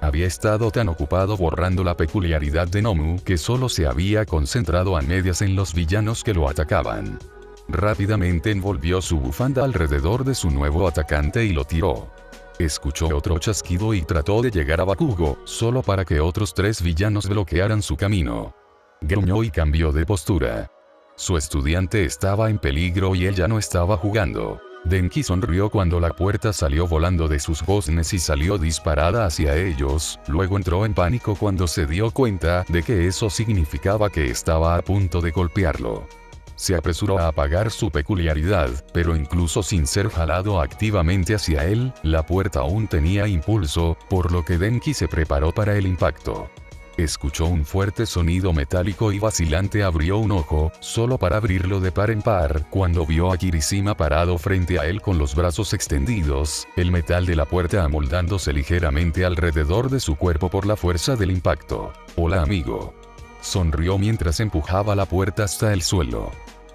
Había estado tan ocupado borrando la peculiaridad de Nomu que solo se había concentrado a medias en los villanos que lo atacaban. Rápidamente envolvió su bufanda alrededor de su nuevo atacante y lo tiró. Escuchó otro chasquido y trató de llegar a Bakugo, solo para que otros 3 villanos bloquearan su camino. Gruñó y cambió de postura. Su estudiante estaba en peligro y él ya no estaba jugando. Denki sonrió cuando la puerta salió volando de sus goznes y salió disparada hacia ellos, luego entró en pánico cuando se dio cuenta de que eso significaba que estaba a punto de golpearlo. Se apresuró a apagar su peculiaridad, pero incluso sin ser jalado activamente hacia él, la puerta aún tenía impulso, por lo que Denki se preparó para el impacto. Escuchó un fuerte sonido metálico y vacilante abrió un ojo, solo para abrirlo de par en par, cuando vio a Kirishima parado frente a él con los brazos extendidos, el metal de la puerta amoldándose ligeramente alrededor de su cuerpo por la fuerza del impacto. «Hola amigo». Sonrió mientras empujaba la puerta hasta el suelo.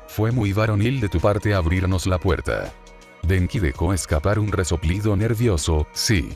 «Fue muy varonil de tu parte abrirnos la puerta». Denki dejó escapar un resoplido nervioso, «Sí.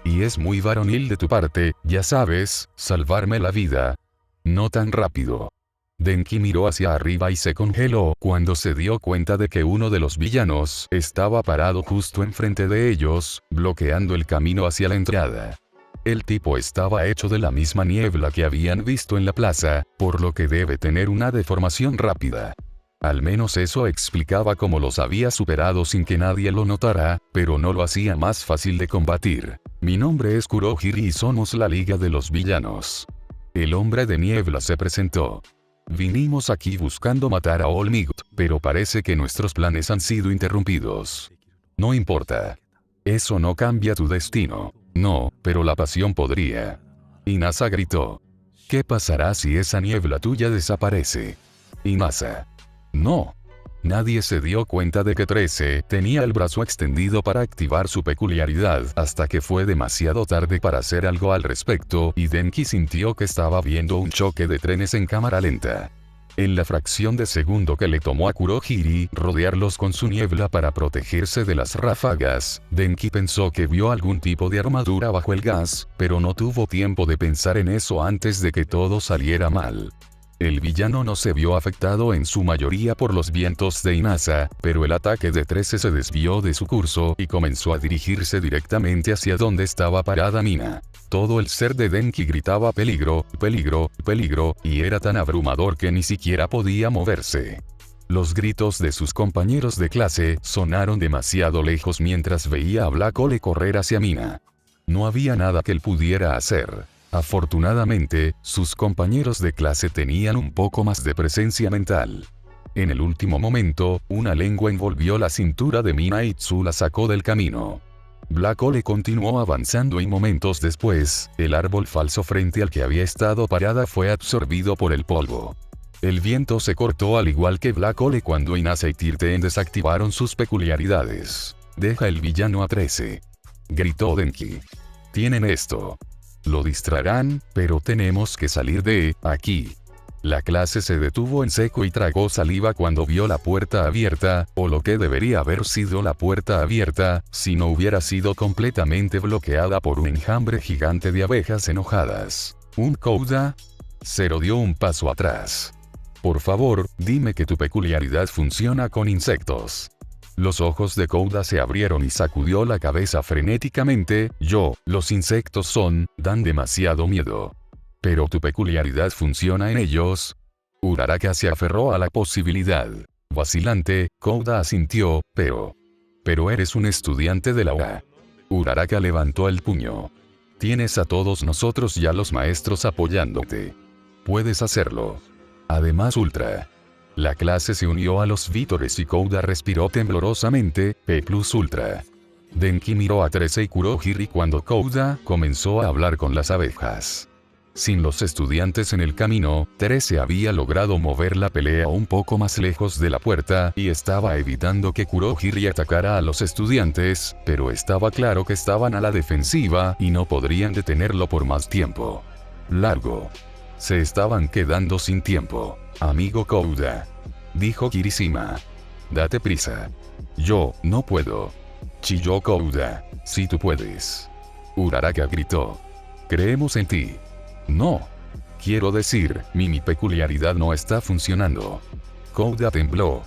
Y es muy varonil de tu parte, ya sabes, salvarme la vida. No tan rápido». Denki miró hacia arriba y se congeló cuando se dio cuenta de que uno de los villanos estaba parado justo enfrente de ellos, bloqueando el camino hacia la entrada. El tipo estaba hecho de la misma niebla que habían visto en la plaza, por lo que debe tener una deformación rápida. Al menos eso explicaba cómo los había superado sin que nadie lo notara, pero no lo hacía más fácil de combatir. «Mi nombre es Kurohiri y somos la Liga de los Villanos». El hombre de niebla se presentó. «Vinimos aquí buscando matar a All Might, pero parece que nuestros planes han sido interrumpidos. No importa. Eso no cambia tu destino». «No, pero la pasión podría». Inasa gritó. «¿Qué pasará si esa niebla tuya desaparece?» Inasa. «No». Nadie se dio cuenta de que 13 tenía el brazo extendido para activar su peculiaridad hasta que fue demasiado tarde para hacer algo al respecto y Denki sintió que estaba viendo un choque de trenes en cámara lenta. En la fracción de segundo que le tomó a Kurohiri rodearlos con su niebla para protegerse de las ráfagas, Denki pensó que vio algún tipo de armadura bajo el gas, pero no tuvo tiempo de pensar en eso antes de que todo saliera mal. El villano no se vio afectado en su mayoría por los vientos de Inasa, pero el ataque de 13 se desvió de su curso y comenzó a dirigirse directamente hacia donde estaba parada Mina. Todo el ser de Denki gritaba «peligro, peligro, peligro», y era tan abrumador que ni siquiera podía moverse. Los gritos de sus compañeros de clase sonaron demasiado lejos mientras veía a Black Hole correr hacia Mina. No había nada que él pudiera hacer. Afortunadamente, sus compañeros de clase tenían un poco más de presencia mental. En el último momento, una lengua envolvió la cintura de Mina y Tsu la sacó del camino. Black Hole continuó avanzando y momentos después, el árbol falso frente al que había estado parada fue absorbido por el polvo. El viento se cortó al igual que Black Hole cuando Inasa y Tirten desactivaron sus peculiaridades. «Deja el villano a 13. Gritó Denki. «Tienen esto. Lo distraerán, pero tenemos que salir de aquí». La clase se detuvo en seco y tragó saliva cuando vio la puerta abierta, o lo que debería haber sido la puerta abierta, si no hubiera sido completamente bloqueada por un enjambre gigante de abejas enojadas. ¿Un Kouda? Zero dio un paso atrás. Por favor, dime que tu peculiaridad funciona con insectos. Los ojos de Kouda se abrieron y sacudió la cabeza frenéticamente. Los insectos dan demasiado miedo. ¿Pero tu peculiaridad funciona en ellos? Uraraka se aferró a la posibilidad. Vacilante, Kouda asintió, pero eres un estudiante de la UA. Uraraka levantó el puño. Tienes a todos nosotros y a los maestros apoyándote. Puedes hacerlo. Además Ultra. La clase se unió a los vítores y Kouda respiró temblorosamente, P+ Ultra. Denki miró a Trece y Kurohiri cuando Kouda comenzó a hablar con las abejas. Sin los estudiantes en el camino, Trece había logrado mover la pelea un poco más lejos de la puerta y estaba evitando que Kurohiri atacara a los estudiantes, pero estaba claro que estaban a la defensiva y no podrían detenerlo por más tiempo. Largo. Se estaban quedando sin tiempo. Amigo Kouda, dijo Kirishima. Date prisa. Yo no puedo. Chilló Kouda. Sí tú puedes. Uraraka gritó. Creemos en ti. No. Quiero decir, mi peculiaridad no está funcionando. Kouda tembló.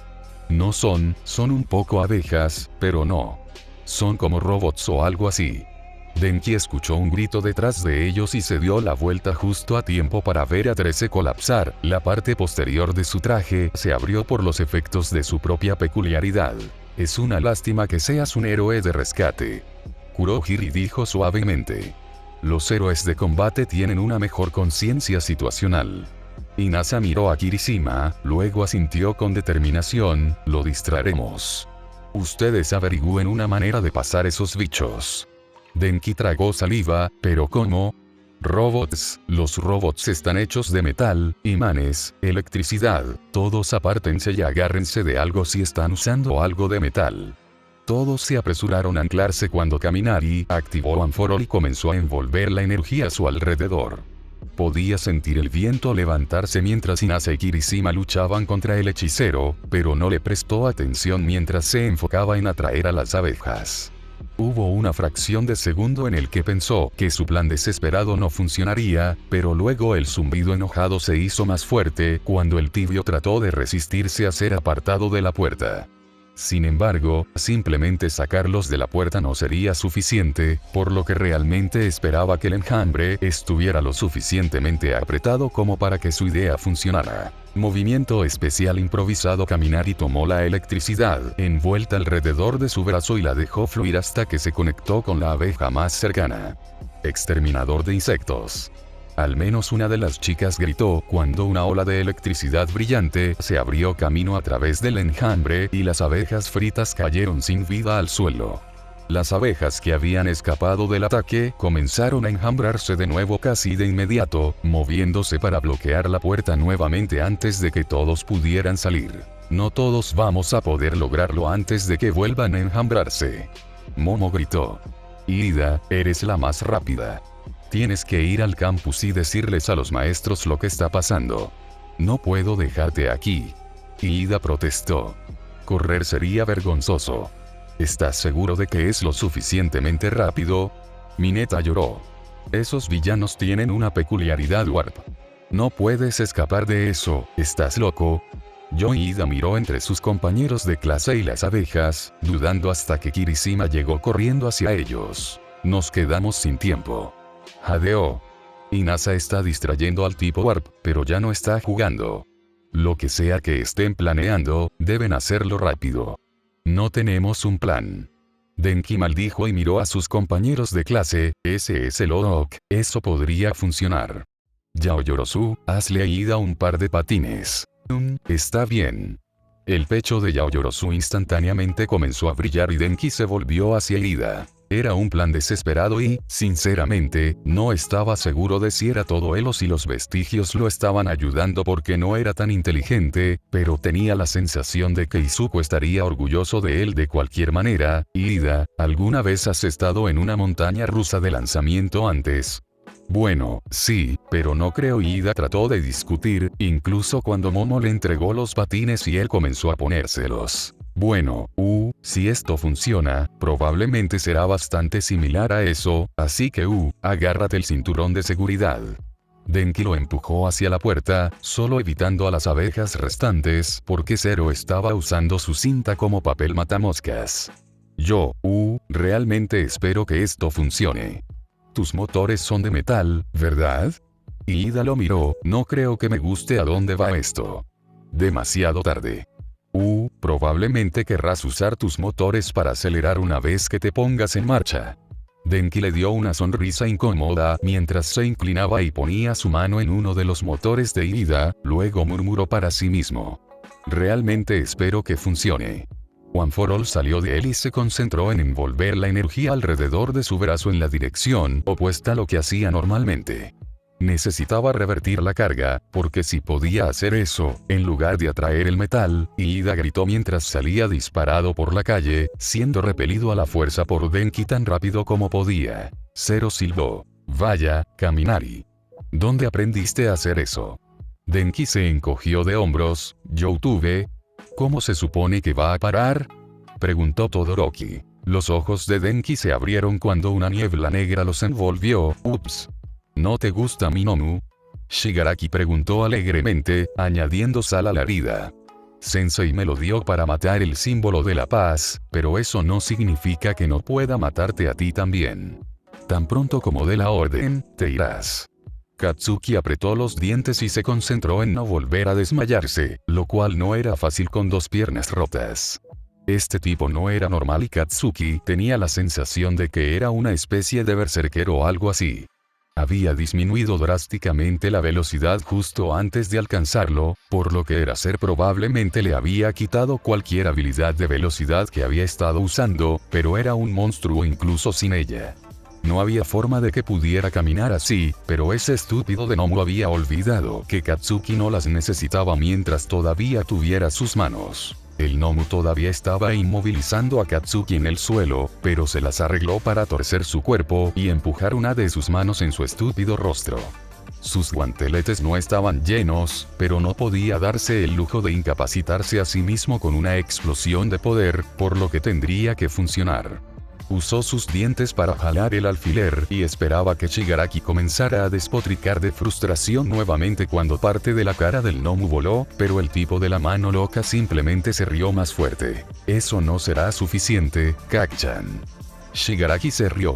No son un poco abejas, pero no. Son como robots o algo así. Denki escuchó un grito detrás de ellos y se dio la vuelta justo a tiempo para ver a Trece colapsar. La parte posterior de su traje se abrió por los efectos de su propia peculiaridad. Es una lástima que seas un héroe de rescate. Kurohiri dijo suavemente. Los héroes de combate tienen una mejor conciencia situacional. Inasa miró a Kirishima, luego asintió con determinación. Lo distraeremos. Ustedes averigüen una manera de pasar esos bichos. Denki tragó saliva, pero ¿cómo? Robots. Los robots están hechos de metal, imanes, electricidad. Todos apártense y agárrense de algo si están usando algo de metal. Todos se apresuraron a anclarse cuando Kaminari activó Anforol y comenzó a envolver la energía a su alrededor. Podía sentir el viento levantarse mientras Inasa y Kirishima luchaban contra el hechicero, pero no le prestó atención mientras se enfocaba en atraer a las abejas. Hubo una fracción de segundo en el que pensó que su plan desesperado no funcionaría, pero luego el zumbido enojado se hizo más fuerte cuando el tibio trató de resistirse a ser apartado de la puerta. Sin embargo, simplemente sacarlos de la puerta no sería suficiente, por lo que realmente esperaba que el enjambre estuviera lo suficientemente apretado como para que su idea funcionara. Movimiento especial improvisado. Kaminari tomó la electricidad envuelta alrededor de su brazo y la dejó fluir hasta que se conectó con la abeja más cercana. Exterminador de insectos. Al menos una de las chicas gritó cuando una ola de electricidad brillante se abrió camino a través del enjambre y las abejas fritas cayeron sin vida al suelo. Las abejas que habían escapado del ataque comenzaron a enjambrarse de nuevo casi de inmediato, moviéndose para bloquear la puerta nuevamente antes de que todos pudieran salir. No todos vamos a poder lograrlo antes de que vuelvan a enjambrarse. Momo gritó. Ida, eres la más rápida. Tienes que ir al campus y decirles a los maestros lo que está pasando. No puedo dejarte aquí. Ida protestó. Correr sería vergonzoso. ¿Estás seguro de que es lo suficientemente rápido? Mineta lloró. Esos villanos tienen una peculiaridad warp. No puedes escapar de eso, ¿estás loco? Ida miró entre sus compañeros de clase y las abejas, dudando hasta que Kirishima llegó corriendo hacia ellos. Nos quedamos sin tiempo. Jadeó. Inasa está distrayendo al tipo warp, pero ya no está jugando. Lo que sea que estén planeando, deben hacerlo rápido. No tenemos un plan. Denki maldijo y miró a sus compañeros de clase. Ese es el Orok, eso podría funcionar. Yaoyorozu, hazle a Ida un par de patines. Está bien. El pecho de Yaoyorozu instantáneamente comenzó a brillar y Denki se volvió hacia Ida. Era un plan desesperado y, sinceramente, no estaba seguro de si era todo él o si los vestigios lo estaban ayudando porque no era tan inteligente, pero tenía la sensación de que Izuku estaría orgulloso de él de cualquier manera. Ida, ¿alguna vez has estado en una montaña rusa de lanzamiento antes? Bueno, sí, pero no creo. Ida trató de discutir, incluso cuando Momo le entregó los patines y él comenzó a ponérselos. Bueno, si esto funciona, probablemente será bastante similar a eso, así que agárrate el cinturón de seguridad. Denki lo empujó hacia la puerta, solo evitando a las abejas restantes, porque Zero estaba usando su cinta como papel matamoscas. Yo, realmente espero que esto funcione. Tus motores son de metal, ¿verdad? Y Ida lo miró, no creo que me guste a dónde va esto. Demasiado tarde. Probablemente querrás usar tus motores para acelerar una vez que te pongas en marcha. Denki le dio una sonrisa incómoda mientras se inclinaba y ponía su mano en uno de los motores de Ida, luego murmuró para sí mismo. Realmente espero que funcione. One for All salió de él y se concentró en envolver la energía alrededor de su brazo en la dirección opuesta a lo que hacía normalmente. Necesitaba revertir la carga, porque si podía hacer eso, en lugar de atraer el metal, Ida gritó mientras salía disparado por la calle, siendo repelido a la fuerza por Denki tan rápido como podía. Zero silbó. Vaya, Kaminari. ¿Dónde aprendiste a hacer eso? Denki se encogió de hombros. Yo tuve. ¿Cómo se supone que va a parar? Preguntó Todoroki. Los ojos de Denki se abrieron cuando una niebla negra los envolvió. Ups. ¿No te gusta mi Nomu? Shigaraki preguntó alegremente, añadiendo sal a la herida. Sensei me lo dio para matar el símbolo de la paz, pero eso no significa que no pueda matarte a ti también. Tan pronto como dé la orden, te irás. Katsuki apretó los dientes y se concentró en no volver a desmayarse, lo cual no era fácil con dos piernas rotas. Este tipo no era normal y Katsuki tenía la sensación de que era una especie de berserker o algo así. Había disminuido drásticamente la velocidad justo antes de alcanzarlo, por lo que era ser probablemente le había quitado cualquier habilidad de velocidad que había estado usando, pero era un monstruo incluso sin ella. No había forma de que pudiera caminar así, pero ese estúpido de Nomu había olvidado que Katsuki no las necesitaba mientras todavía tuviera sus manos. El Nomu todavía estaba inmovilizando a Katsuki en el suelo, pero se las arregló para torcer su cuerpo y empujar una de sus manos en su estúpido rostro. Sus guanteletes no estaban llenos, pero no podía darse el lujo de incapacitarse a sí mismo con una explosión de poder, por lo que tendría que funcionar. Usó sus dientes para jalar el alfiler y esperaba que Shigaraki comenzara a despotricar de frustración nuevamente cuando parte de la cara del Nomu voló, pero el tipo de la mano loca simplemente se rió más fuerte. Eso no será suficiente, Kak-chan. Shigaraki se rió.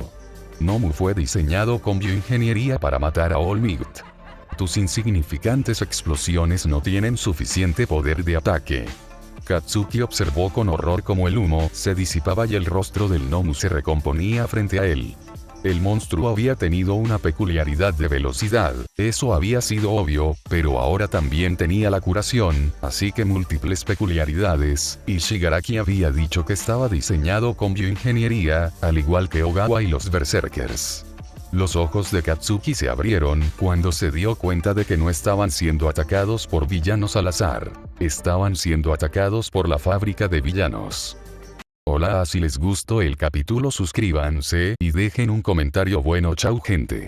Nomu fue diseñado con bioingeniería para matar a All Might. Tus insignificantes explosiones no tienen suficiente poder de ataque. Katsuki observó con horror cómo el humo se disipaba y el rostro del Nomu se recomponía frente a él. El monstruo había tenido una peculiaridad de velocidad, eso había sido obvio, pero ahora también tenía la curación, así que múltiples peculiaridades, y Shigaraki había dicho que estaba diseñado con bioingeniería, al igual que Ogawa y los Berserkers. Los ojos de Katsuki se abrieron cuando se dio cuenta de que no estaban siendo atacados por villanos al azar. Estaban siendo atacados por la fábrica de villanos. Hola, si les gustó el capítulo suscríbanse y dejen un comentario bueno. Chau gente.